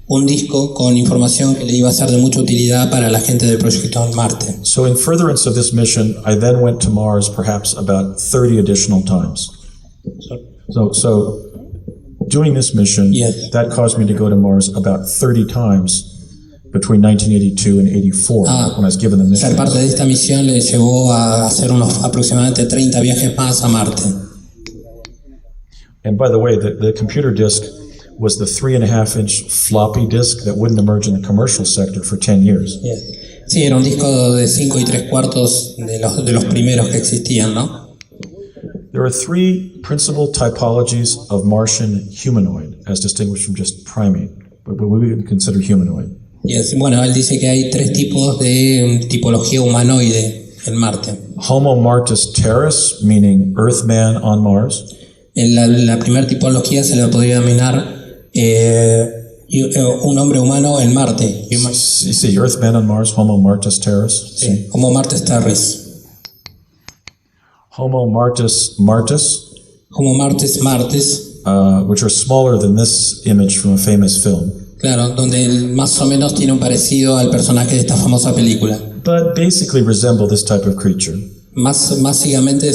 un disco con información que le iba a ser de mucha utilidad para la gente del proyecto en Marte. So in furtherance of this mission, I then went to Mars perhaps about 30 additional times. So doing this mission, Yes. that caused me to go to Mars about 30 times between 1982 and 84 when I was given the mission. Ser parte de esta misión le llevó a hacer unos aproximadamente 30 viajes más a Marte. And by the way, the computer disk was the 3.5-inch floppy disk that wouldn't emerge in the commercial sector for 10 years. Yes. Sí, era un disco de 5 3/4 de los primeros que existían, ¿no? There are three principal typologies of Martian humanoid, as distinguished from just primate, but we would consider humanoid. Yes. Bueno, él dice que hay 3 tipos de tipología humanoide en Marte. Homo Martis Terras, meaning Earthman on Mars. En la primera tipología se le podría denominar un hombre humano en Marte. You see, Earthman on Mars, Homo Martis Terras. Sí, como Martes Terris. Homo Martis Martis, Como Martes, which are smaller than this image from a famous film. claro, donde él más o menos tiene un parecido al personaje de esta famosa película. But basically resemble this type of creature. Básicamente,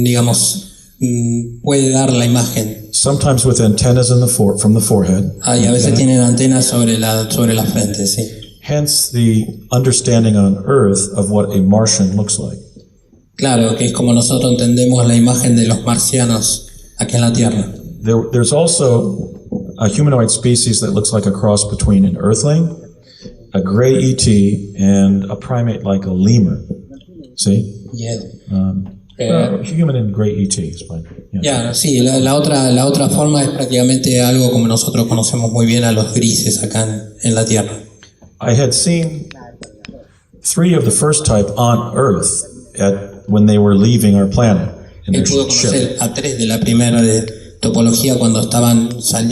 digamos, puede dar la imagen. Sometimes with antennas in from the forehead. Y a veces tienen antenas sobre la frente, sí. Hence the understanding on Earth of what a Martian looks like. Claro, que es como nosotros entendemos la imagen de los marcianos aquí en la Tierra. There's also a humanoid species that looks like a cross between an Earthling, a gray ET, and a primate like a lemur. See? Yeah. Human and gray ET is fine. Yeah. Sí, la otra forma es prácticamente algo como nosotros conocemos muy bien a los grises acá en la Tierra. I had seen 3 of the first type on Earth when they were leaving our planet in Él their pudo ship. conocer a 3 de la primera de topología cuando estaban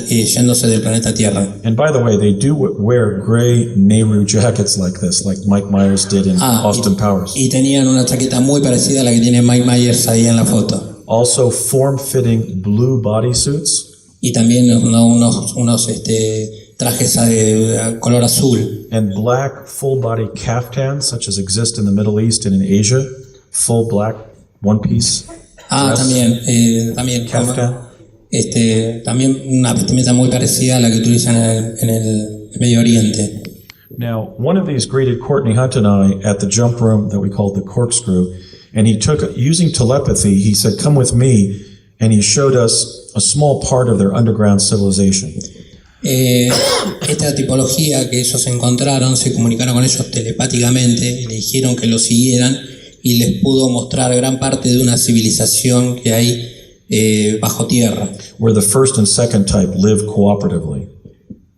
yéndose del planeta Tierra. And by the way, they do wear gray Nehru jackets like this, like Mike Myers did in Austin Powers. Y tenían una chaqueta muy parecida a la que tiene Mike Myers ahí en la foto. Also form-fitting blue bodysuits. Y también unos trajes de color azul. And black full-body caftans, such as exist in the Middle East and in Asia. Full black one-piece dress. También Kaftan. También una vestimenta muy parecida a la que utilizan en el Medio Oriente. Now, one of these greeted Courtney Hunt and I at the jump room that we called the Corkscrew, and he took, using telepathy, he said, "Come with me," and he showed us a small part of their underground civilization. Esta tipología que ellos encontraron, se comunicaron con ellos telepáticamente y le dijeron que lo siguieran y les pudo mostrar gran parte de una civilización que hay bajo tierra. Where the first and second type live cooperatively.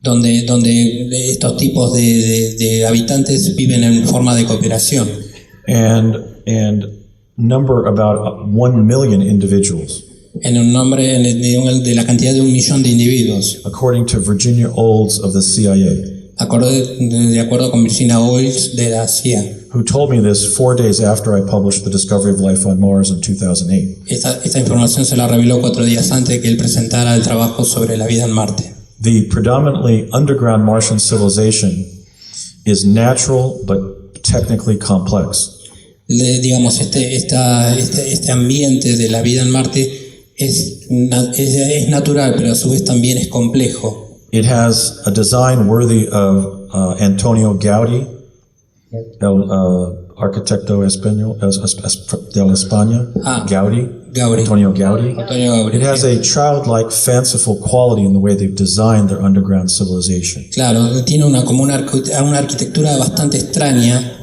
Donde estos tipos de habitantes viven en forma de cooperación. And number about 1 million individuals. En un nombre de la cantidad de 1 millón de individuos. According to Virginia Olds of the CIA. De acuerdo con Virginia Olds de la CIA. Who told me this 4 days after I published The Discovery of Life on Mars in 2008. Esta información se la reveló 4 días antes de que él presentara el trabajo sobre la vida en Marte. The predominantly underground Martian civilization is natural but technically complex. Digamos, este ambiente de la vida en Marte es natural, pero a su vez también es complejo. It has a design worthy of Antonio Gaudí, el arquitecto español de España, Gaudí. Antonio Gaudí. It has a childlike, fanciful quality in the way they've designed their underground civilization. Claro, tiene una arquitectura bastante extraña,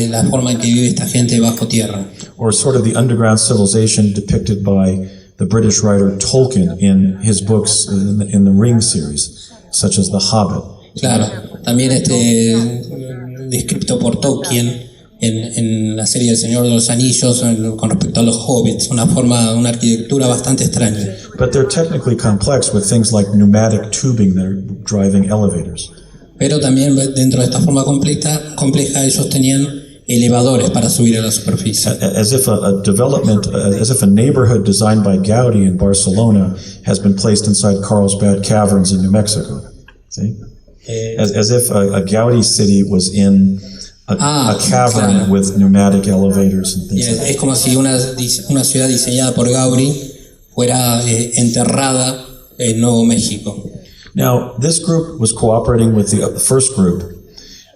la forma en que vive esta gente bajo tierra. Or sort of the underground civilization depicted by the British writer Tolkien in his books in the Ring series, such as The Hobbit. Claro, también descrito por Tolkien en la serie del Señor de los Anillos con respecto a los hobbits, una arquitectura bastante extraña. But they're technically complex with things like pneumatic tubing that are driving elevators. Pero también dentro de esta forma compleja ellos tenían elevadores para subir a la superficie. As if a neighborhood designed by Gaudí in Barcelona has been placed inside Carlsbad Caverns in New Mexico. See? As if a Gaudí city was in a cavern, claro, with pneumatic elevators and things like that. Es como si una ciudad diseñada por Gaudí fuera enterrada en Nuevo México. Now, this group was cooperating with the first group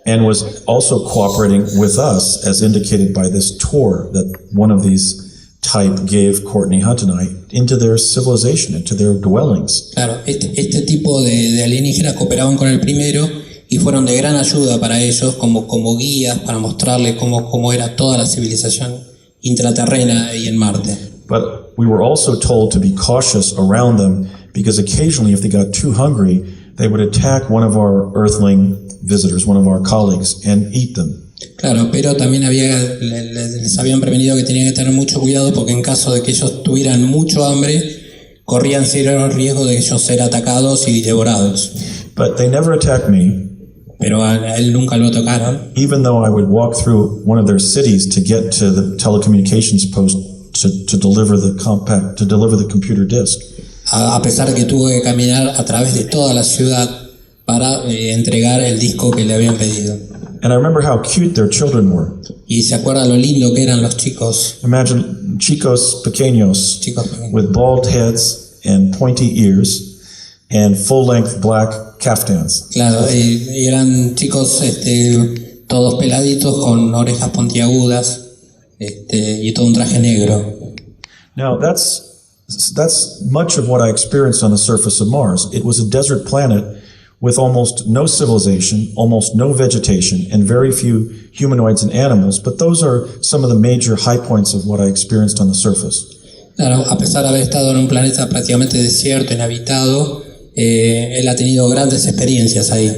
and was also cooperating with us, as indicated by this tour that one of these type gave Courtney Hunt and I into their civilization, into their dwellings. Claro, este tipo de alienígenas cooperaban con el primero y fueron de gran ayuda para ellos como guías para mostrarles cómo era toda la civilización intraterrena ahí en Marte. But we were also told to be cautious around them because occasionally if they got too hungry, they would attack one of our Earthling visitors, one of our colleagues, and eat them. Claro, pero también les habían prevenido que tenían que tener mucho cuidado porque en caso de que ellos tuvieran mucho hambre, corrían serio riesgo de ellos ser atacados y devorados. But they never attacked me. Pero a él nunca lo tocaron. Even though I would walk through one of their cities to get to the telecommunications post to deliver the computer disk. A pesar de que tuvo que caminar a través de toda la ciudad para entregar el disco que le habían pedido. And I remember how cute their children were. Y se acuerda lo lindo que eran los chicos. Imagine chicos pequeños with bald heads and pointy ears and full-length black caftans. Claro, y eran chicos todos peladitos con orejas puntiagudas y todo un traje negro. Now that's much of what I experienced on the surface of Mars. It was a desert planet with almost no civilization, almost no vegetation, and very few humanoids and animals, but those are some of the major high points of what I experienced on the surface. Claro, a pesar de haber estado en un planeta prácticamente desierto, inhabitado, él ha tenido grandes experiencias ahí.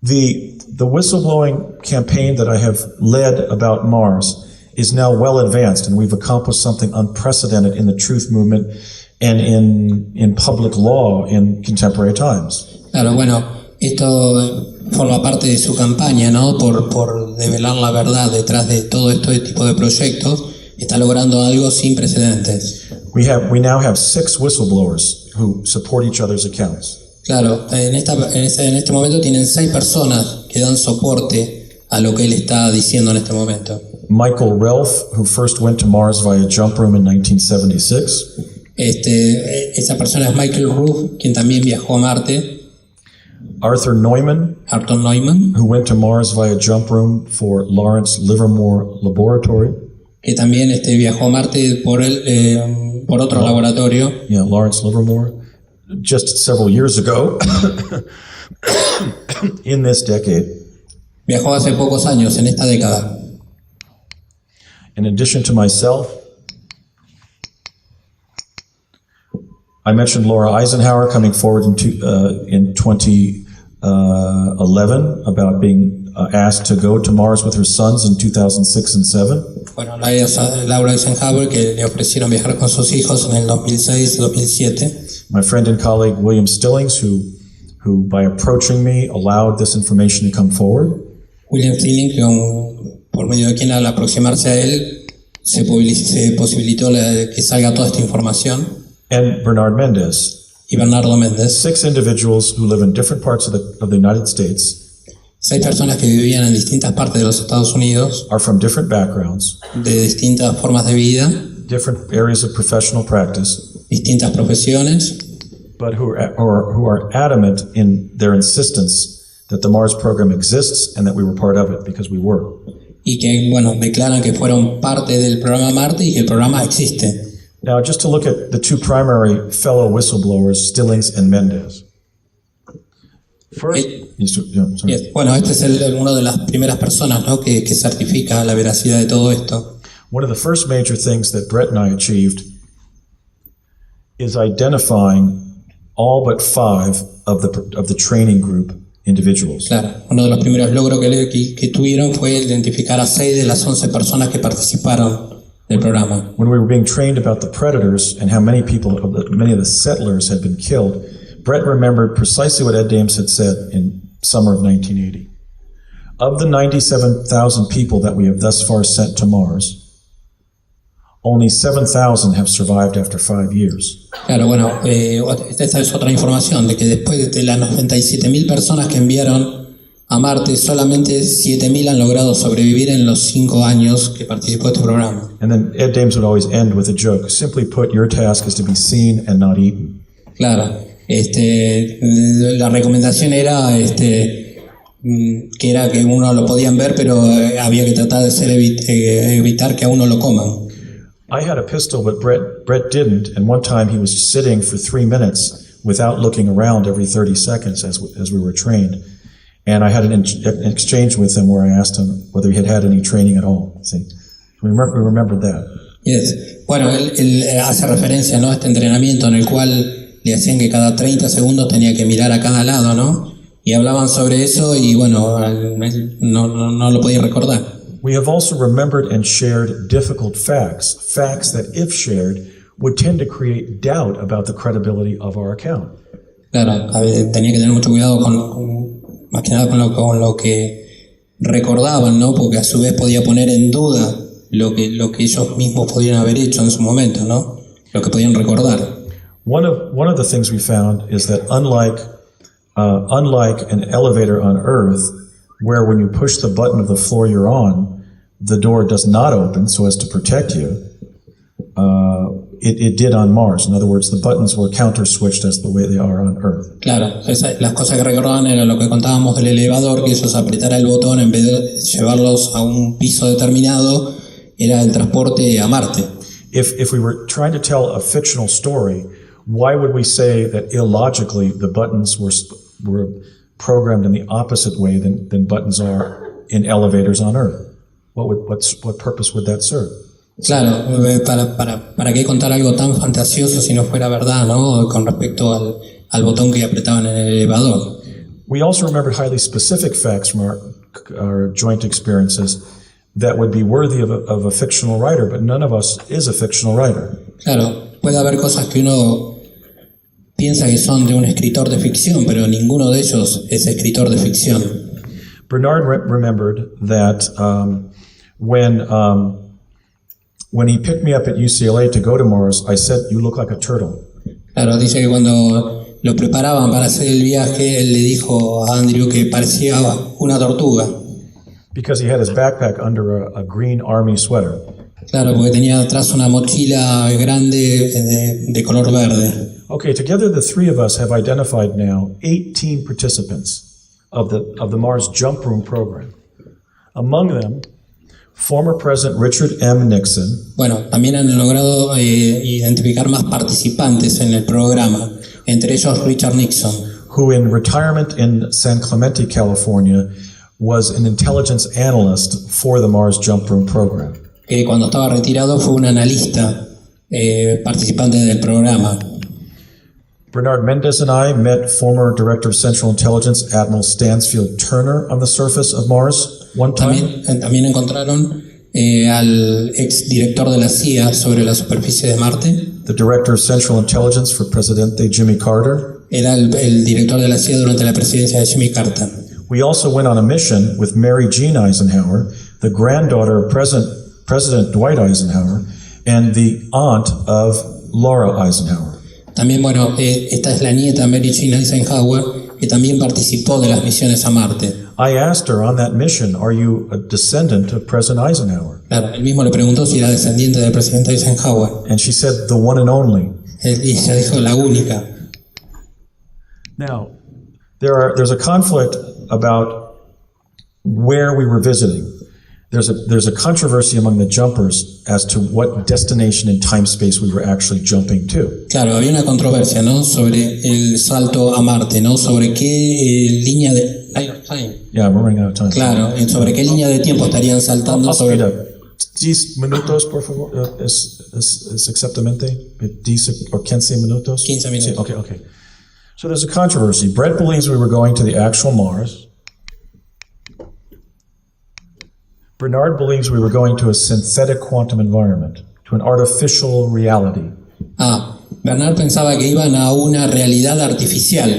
The whistleblowing campaign that I have led about Mars is now well advanced, and we've accomplished something unprecedented in the truth movement and in public law in contemporary times. Claro, bueno, esto forma parte de su campaña, ¿no? Por develar la verdad detrás de todo este tipo de proyectos. Está logrando algo sin precedentes. We now have 6 whistleblowers who support each other's accounts. Claro, en este momento tienen 6 personas que dan soporte a lo que él está diciendo en este momento. Michael Relf, who first went to Mars via jump room in 1976. Esa persona es Michael Ruff, quien también viajó a Marte. Arthur Neumann, who went to Mars via jump room for Lawrence Livermore Laboratory. Que también viajó a Marte por otro laboratorio. Yeah, Lawrence Livermore, just several years ago, in this decade. Viajó hace pocos años, en esta década. In addition to myself, I mentioned Laura Eisenhower coming forward in 2011 about being asked to go to Mars with her sons in 2006 and 2007. Bueno, Laura Eisenhower, que le ofrecieron viajar con sus hijos en el 2006 y 2007. My friend and colleague William Stillings, who by approaching me allowed this information to come forward. William Stillings, por medio de quien al aproximarse a él se posibilitó que salga toda esta información. And Bernard Mendez. y Bernardo Méndez, 6 individuals who live in different parts of the United States, 6 personas que vivían en distintas partes de los Estados Unidos, are from different backgrounds, de distintas formas de vida, different areas of professional practice, distintas profesiones, but who are adamant in their insistence that the Mars program exists and that we were part of it, because we were. y que, bueno, declaran que fueron parte del programa Marte y que el programa existe. Now, just to look at the 2 primary fellow whistleblowers, Stillings and Mendez. First, sorry. Yes. Bueno, este es uno de las primeras personas, ¿no?, que certifica la veracidad de todo esto. One of the first major things that Brett and I achieved is identifying all but 5 of the training group individuals. Claro, uno de los primeros logros que tuvieron fue identificar a 6 de las 11 personas que participaron del programa. When we were being trained about the predators and how many of the settlers had been killed, Brett remembered precisely what Ed Dames had said in summer of 1980. Of the 97,000 people that we have thus far sent to Mars, only 7,000 have survived after 5 years. Claro, bueno, esta es otra información, de que después de las 97.000 personas que enviaron a Marte, solamente 7.000 han logrado sobrevivir en los 5 años que participó de este programa. And then Ed Dames would always end with a joke. Simply put, your task is to be seen and not eaten. Claro, la recomendación era que era que uno lo podían ver, pero había que tratar de evitar que a uno lo coman. I had a pistol, but Brett didn't, and one time he was sitting for 3 minutes without looking around every 30 seconds as we were trained. And I had an exchange with him where I asked him whether he had any training at all. See? We remembered that. Yes. Bueno, él hace referencia, ¿no?, a este entrenamiento en el cual le hacían que cada 30 segundos tenía que mirar a cada lado, ¿no? Y hablaban sobre eso y, bueno, él no lo podía recordar. We have also remembered and shared difficult facts that, if shared, would tend to create doubt about the credibility of our account. Claro, tenía que tener mucho cuidado más que nada con lo que recordaban, ¿no? Porque a su vez podía poner en duda lo que ellos mismos podían haber hecho en su momento, ¿no? Lo que podían recordar. One of the things we found is that unlike an elevator on Earth, where when you push the button of the floor you're on, the door does not open so as to protect you, it did on Mars. In other words, the buttons were counter-switched as the way they are on Earth. Claro, las cosas que recordaban era lo que contábamos del elevador, que ellos apretara el botón en vez de llevarlos a un piso determinado, era el transporte a Marte. If we were trying to tell a fictional story, why would we say that illogically the buttons were programmed in the opposite way than buttons are in elevators on Earth? What purpose would that serve? Claro, ¿para qué contar algo tan fantasioso si no fuera verdad, ¿no?, con respecto al botón que apretaban en el elevador? We also remembered highly specific facts from our joint experiences that would be worthy of a fictional writer, but none of us is a fictional writer. Claro, puede haber cosas que uno piensa que son de un escritor de ficción, pero ninguno de ellos es escritor de ficción. Bernard remembered that when he picked me up at UCLA to go to Mars, I said, "You look like a turtle." Claro, dice que cuando lo preparaban para hacer el viaje, él le dijo a Andrew que parecía una tortuga. Because he had his backpack under a green army sweater. Claro, porque tenía atrás una mochila grande de color verde. Okay, together the 3 of us have identified now 18 participants of the Mars Jump Room program. Among them, former President Richard M. Nixon. Bueno, también han logrado identificar más participantes en el programa, entre ellos Richard Nixon, who in retirement in San Clemente, California, was an intelligence analyst for the Mars Jump Room program. Que cuando estaba retirado fue un analista participante del programa. Bernard Mendez and I met former Director of Central Intelligence Admiral Stansfield Turner on the surface of Mars one time. También encontraron al ex director de la CIA sobre la superficie de Marte. The Director of Central Intelligence for Presidente Jimmy Carter. Era el director de la CIA durante la presidencia de Jimmy Carter. We also went on a mission with Mary Jean Eisenhower, the granddaughter of President Dwight Eisenhower, and the aunt of Laura Eisenhower. También, bueno, esta es la nieta Mary Jean Eisenhower, que también participó de las misiones a Marte. I asked her on that mission, are you a descendant of President Eisenhower? Claro, él mismo le preguntó si era descendiente del presidente Eisenhower. And she said, the one and only. Y ella dijo, la única. Now, there's a conflict about where we were visiting. There's a controversy among the jumpers as to what destination in time space we were actually jumping to. Claro, había una controversia, ¿no? Sobre el salto a Marte, ¿no? Sobre qué línea de time. Yeah, we're running out of time. Claro, sobre qué línea de tiempo estarían saltando I'll sobre. speed up. 10 minutos, por favor. Es exactamente 10 o 15 minutos. 15 minutos. Sí, okay. So there's a controversy. Brett believes we were going to the actual Mars. Bernard believes we were going to a synthetic quantum environment, to an artificial reality. Bernard pensaba que iban a una realidad artificial.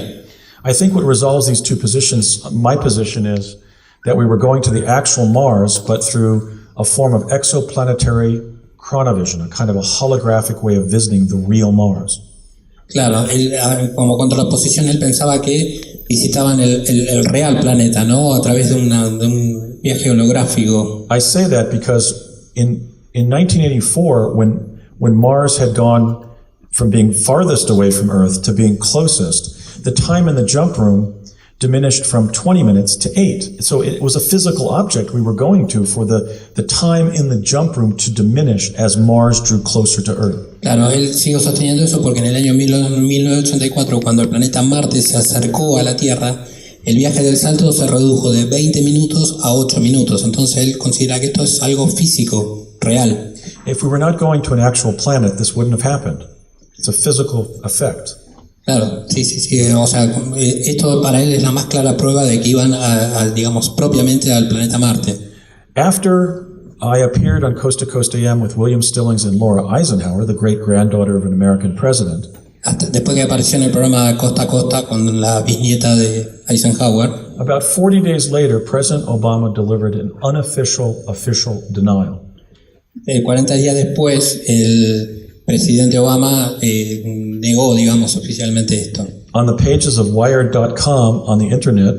I think what resolves these two positions, my position is that we were going to the actual Mars, but through a form of exoplanetary chronovision, a kind of a holographic way of visiting the real Mars. Claro, él, como contraposición, él pensaba que visitaban el real planeta, ¿no? A través de un viaje holográfico. I say that because in 1984, when Mars had gone from being farthest away from Earth to being closest, the time in the jump room diminished from 20 minutes to 8. So it was a physical object we were going to for the time in the jump room to diminish as Mars drew closer to Earth. Claro, él sigue sosteniendo eso porque en el año 1984, cuando el planeta Marte se acercó a la Tierra, el viaje del salto se redujo de 20 minutos a 8 minutos. Entonces él considera que esto es algo físico, real. If we were not going to an actual planet, this wouldn't have happened. It's a physical effect. Claro, sí. O sea, esto para él es la más clara prueba de que iban digamos, propiamente al planeta Marte. After I appeared on Coast to Coast AM with William Stillings and Laura Eisenhower, the great-granddaughter of an American president. Después que apareció en el programa Costa a Costa con la bisnieta de Eisenhower. About 40 days later, President Obama delivered an unofficial official denial. 40 días después, el presidente Obama negó, digamos, oficialmente esto. On the pages of Wired.com on the internet,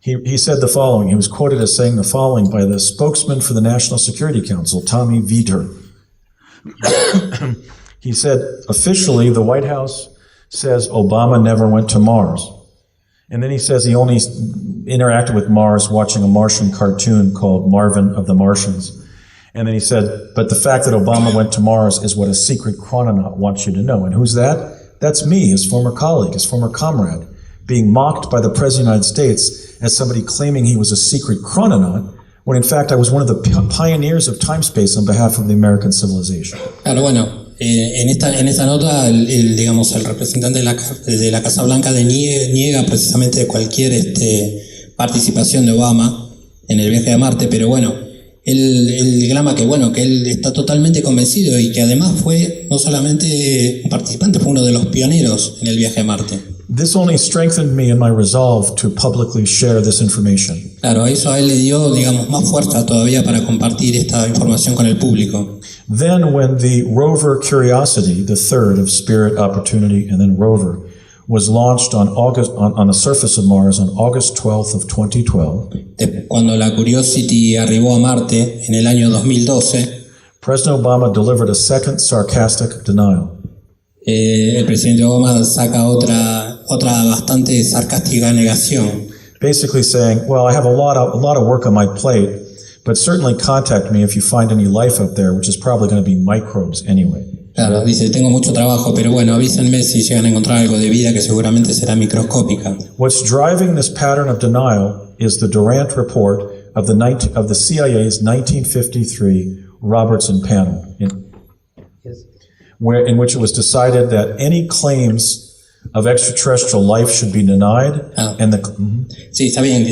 he said the following. He was quoted as saying the following by the spokesman for the National Security Council, Tommy Vietor. He said, officially, the White House says Obama never went to Mars. And then he says he only interacted with Mars watching a Martian cartoon called Marvin of the Martians. And then he said, but the fact that Obama went to Mars is what a secret chrononaut wants you to know. And who's that? That's me, his former colleague, his former comrade, being mocked by the President of the United States as somebody claiming he was a secret chrononaut, when in fact I was one of the pioneers of time-space on behalf of the American civilization. Claro, bueno, en esta nota, digamos, el representante de la Casa Blanca niega precisamente cualquier participación de Obama en el viaje a Marte, pero bueno, él clama que él está totalmente convencido y que además fue no solamente un participante, fue uno de los pioneros en el viaje a Marte. This only strengthened me in my resolve to publicly share this information. Claro, eso a él le dio, digamos, más fuerza todavía para compartir esta información con el público. Then when the rover Curiosity, the third of Spirit, Opportunity, and then Rover, was launched on the surface of Mars on August 12th of 2012. Cuando la Curiosity arribó a Marte en el año 2012, President Obama delivered a second sarcastic denial. El presidente Obama saca otra bastante sarcástica negación. Basically saying, well, I have a lot of work on my plate, but certainly contact me if you find any life up there, which is probably going to be microbes anyway. Claro, dice, tengo mucho trabajo, pero bueno, avísenme si llegan a encontrar algo de vida que seguramente será microscópica. What's driving this pattern of denial is the Durant report of the CIA's 1953 Robertson panel, in which it was decided that any claims of extraterrestrial life should be denied. Sí, está bien,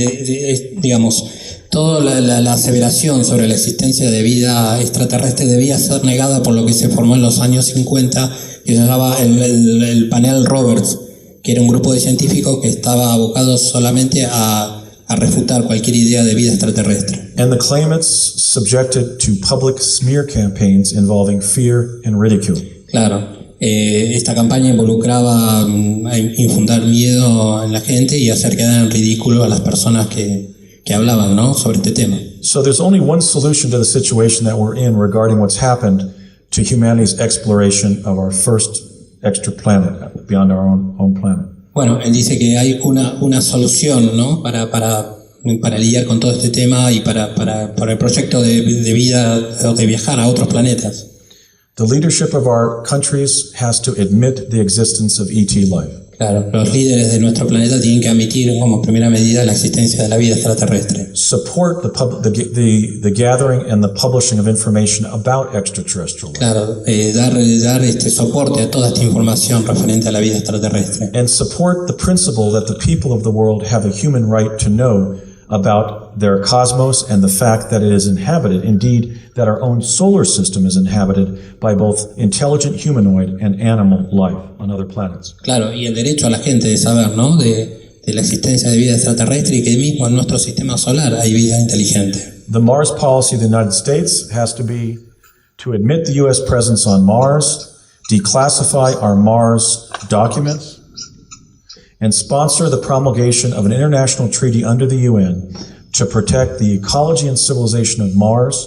digamos, toda la aseveración sobre la existencia de vida extraterrestre debía ser negada por lo que se formó en los años 50, que se llamaba el panel Roberts, que era un grupo de científicos que estaba abocado solamente a refutar cualquier idea de vida extraterrestre. And the claimants subjected to public smear campaigns involving fear and ridicule. Claro, esta campaña involucraba infundar miedo en la gente y hacer quedar en ridículo a las personas que hablaban, ¿no?, sobre este tema. So there's only one solution to the situation that we're in regarding what's happened to humanity's exploration of our first extra planet beyond our own planet. Bueno, él dice que hay una solución, ¿no?, para lidiar con todo este tema y para el proyecto de vida o de viajar a otros planetas. The leadership of our countries has to admit the existence of ET life. Claro, los líderes de nuestro planeta tienen que admitir como primera medida la existencia de la vida extraterrestre. Support the gathering and the publishing of information about extraterrestrial life. Claro, dar este soporte a toda esta información referente a la vida extraterrestre. And support the principle that the people of the world have a human right to know about their cosmos and the fact that it is inhabited, indeed, that our own solar system is inhabited by both intelligent humanoid and animal life on other planets. Claro, y el derecho a la gente de saber, ¿no?, de la existencia de vida extraterrestre y que mismo en nuestro sistema solar hay vida inteligente. The Mars policy of the United States has to be to admit the U.S. presence on Mars, declassify our Mars documents, and sponsor the promulgation of an international treaty under the UN to protect the ecology and civilization of Mars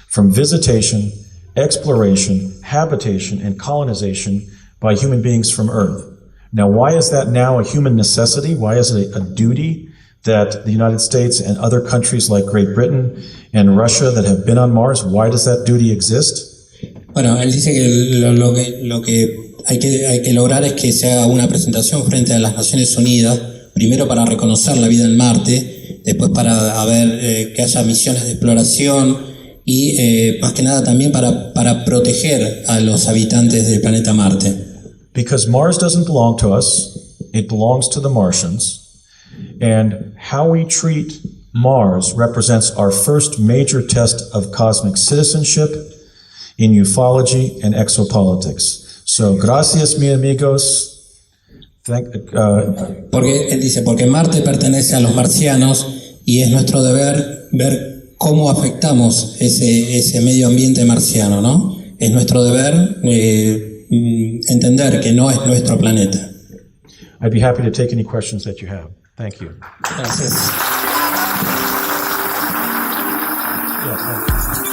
from visitation, exploration, habitation, and colonization by human beings from Earth. Now, why is that now a human necessity? Why is it a duty that the United States and other countries like Great Britain and Russia that have been on Mars, why does that duty exist? Bueno, él dice que lo que hay que lograr es que se haga una presentación frente a las Naciones Unidas, primero para reconocer la vida en Marte, después para que haya misiones de exploración y más que nada también para proteger a los habitantes del planeta Marte. Because Mars doesn't belong to us, it belongs to the Martians, and how we treat Mars represents our first major test of cosmic citizenship in ufology and exopolitics. So, gracias, mis amigos. Porque él dice, porque Marte pertenece a los marcianos y es nuestro deber ver cómo afectamos ese medio ambiente marciano, ¿no? Es nuestro deber entender que no es nuestro planeta. I'd be happy to take any questions that you have. Thank you. Gracias. Yes,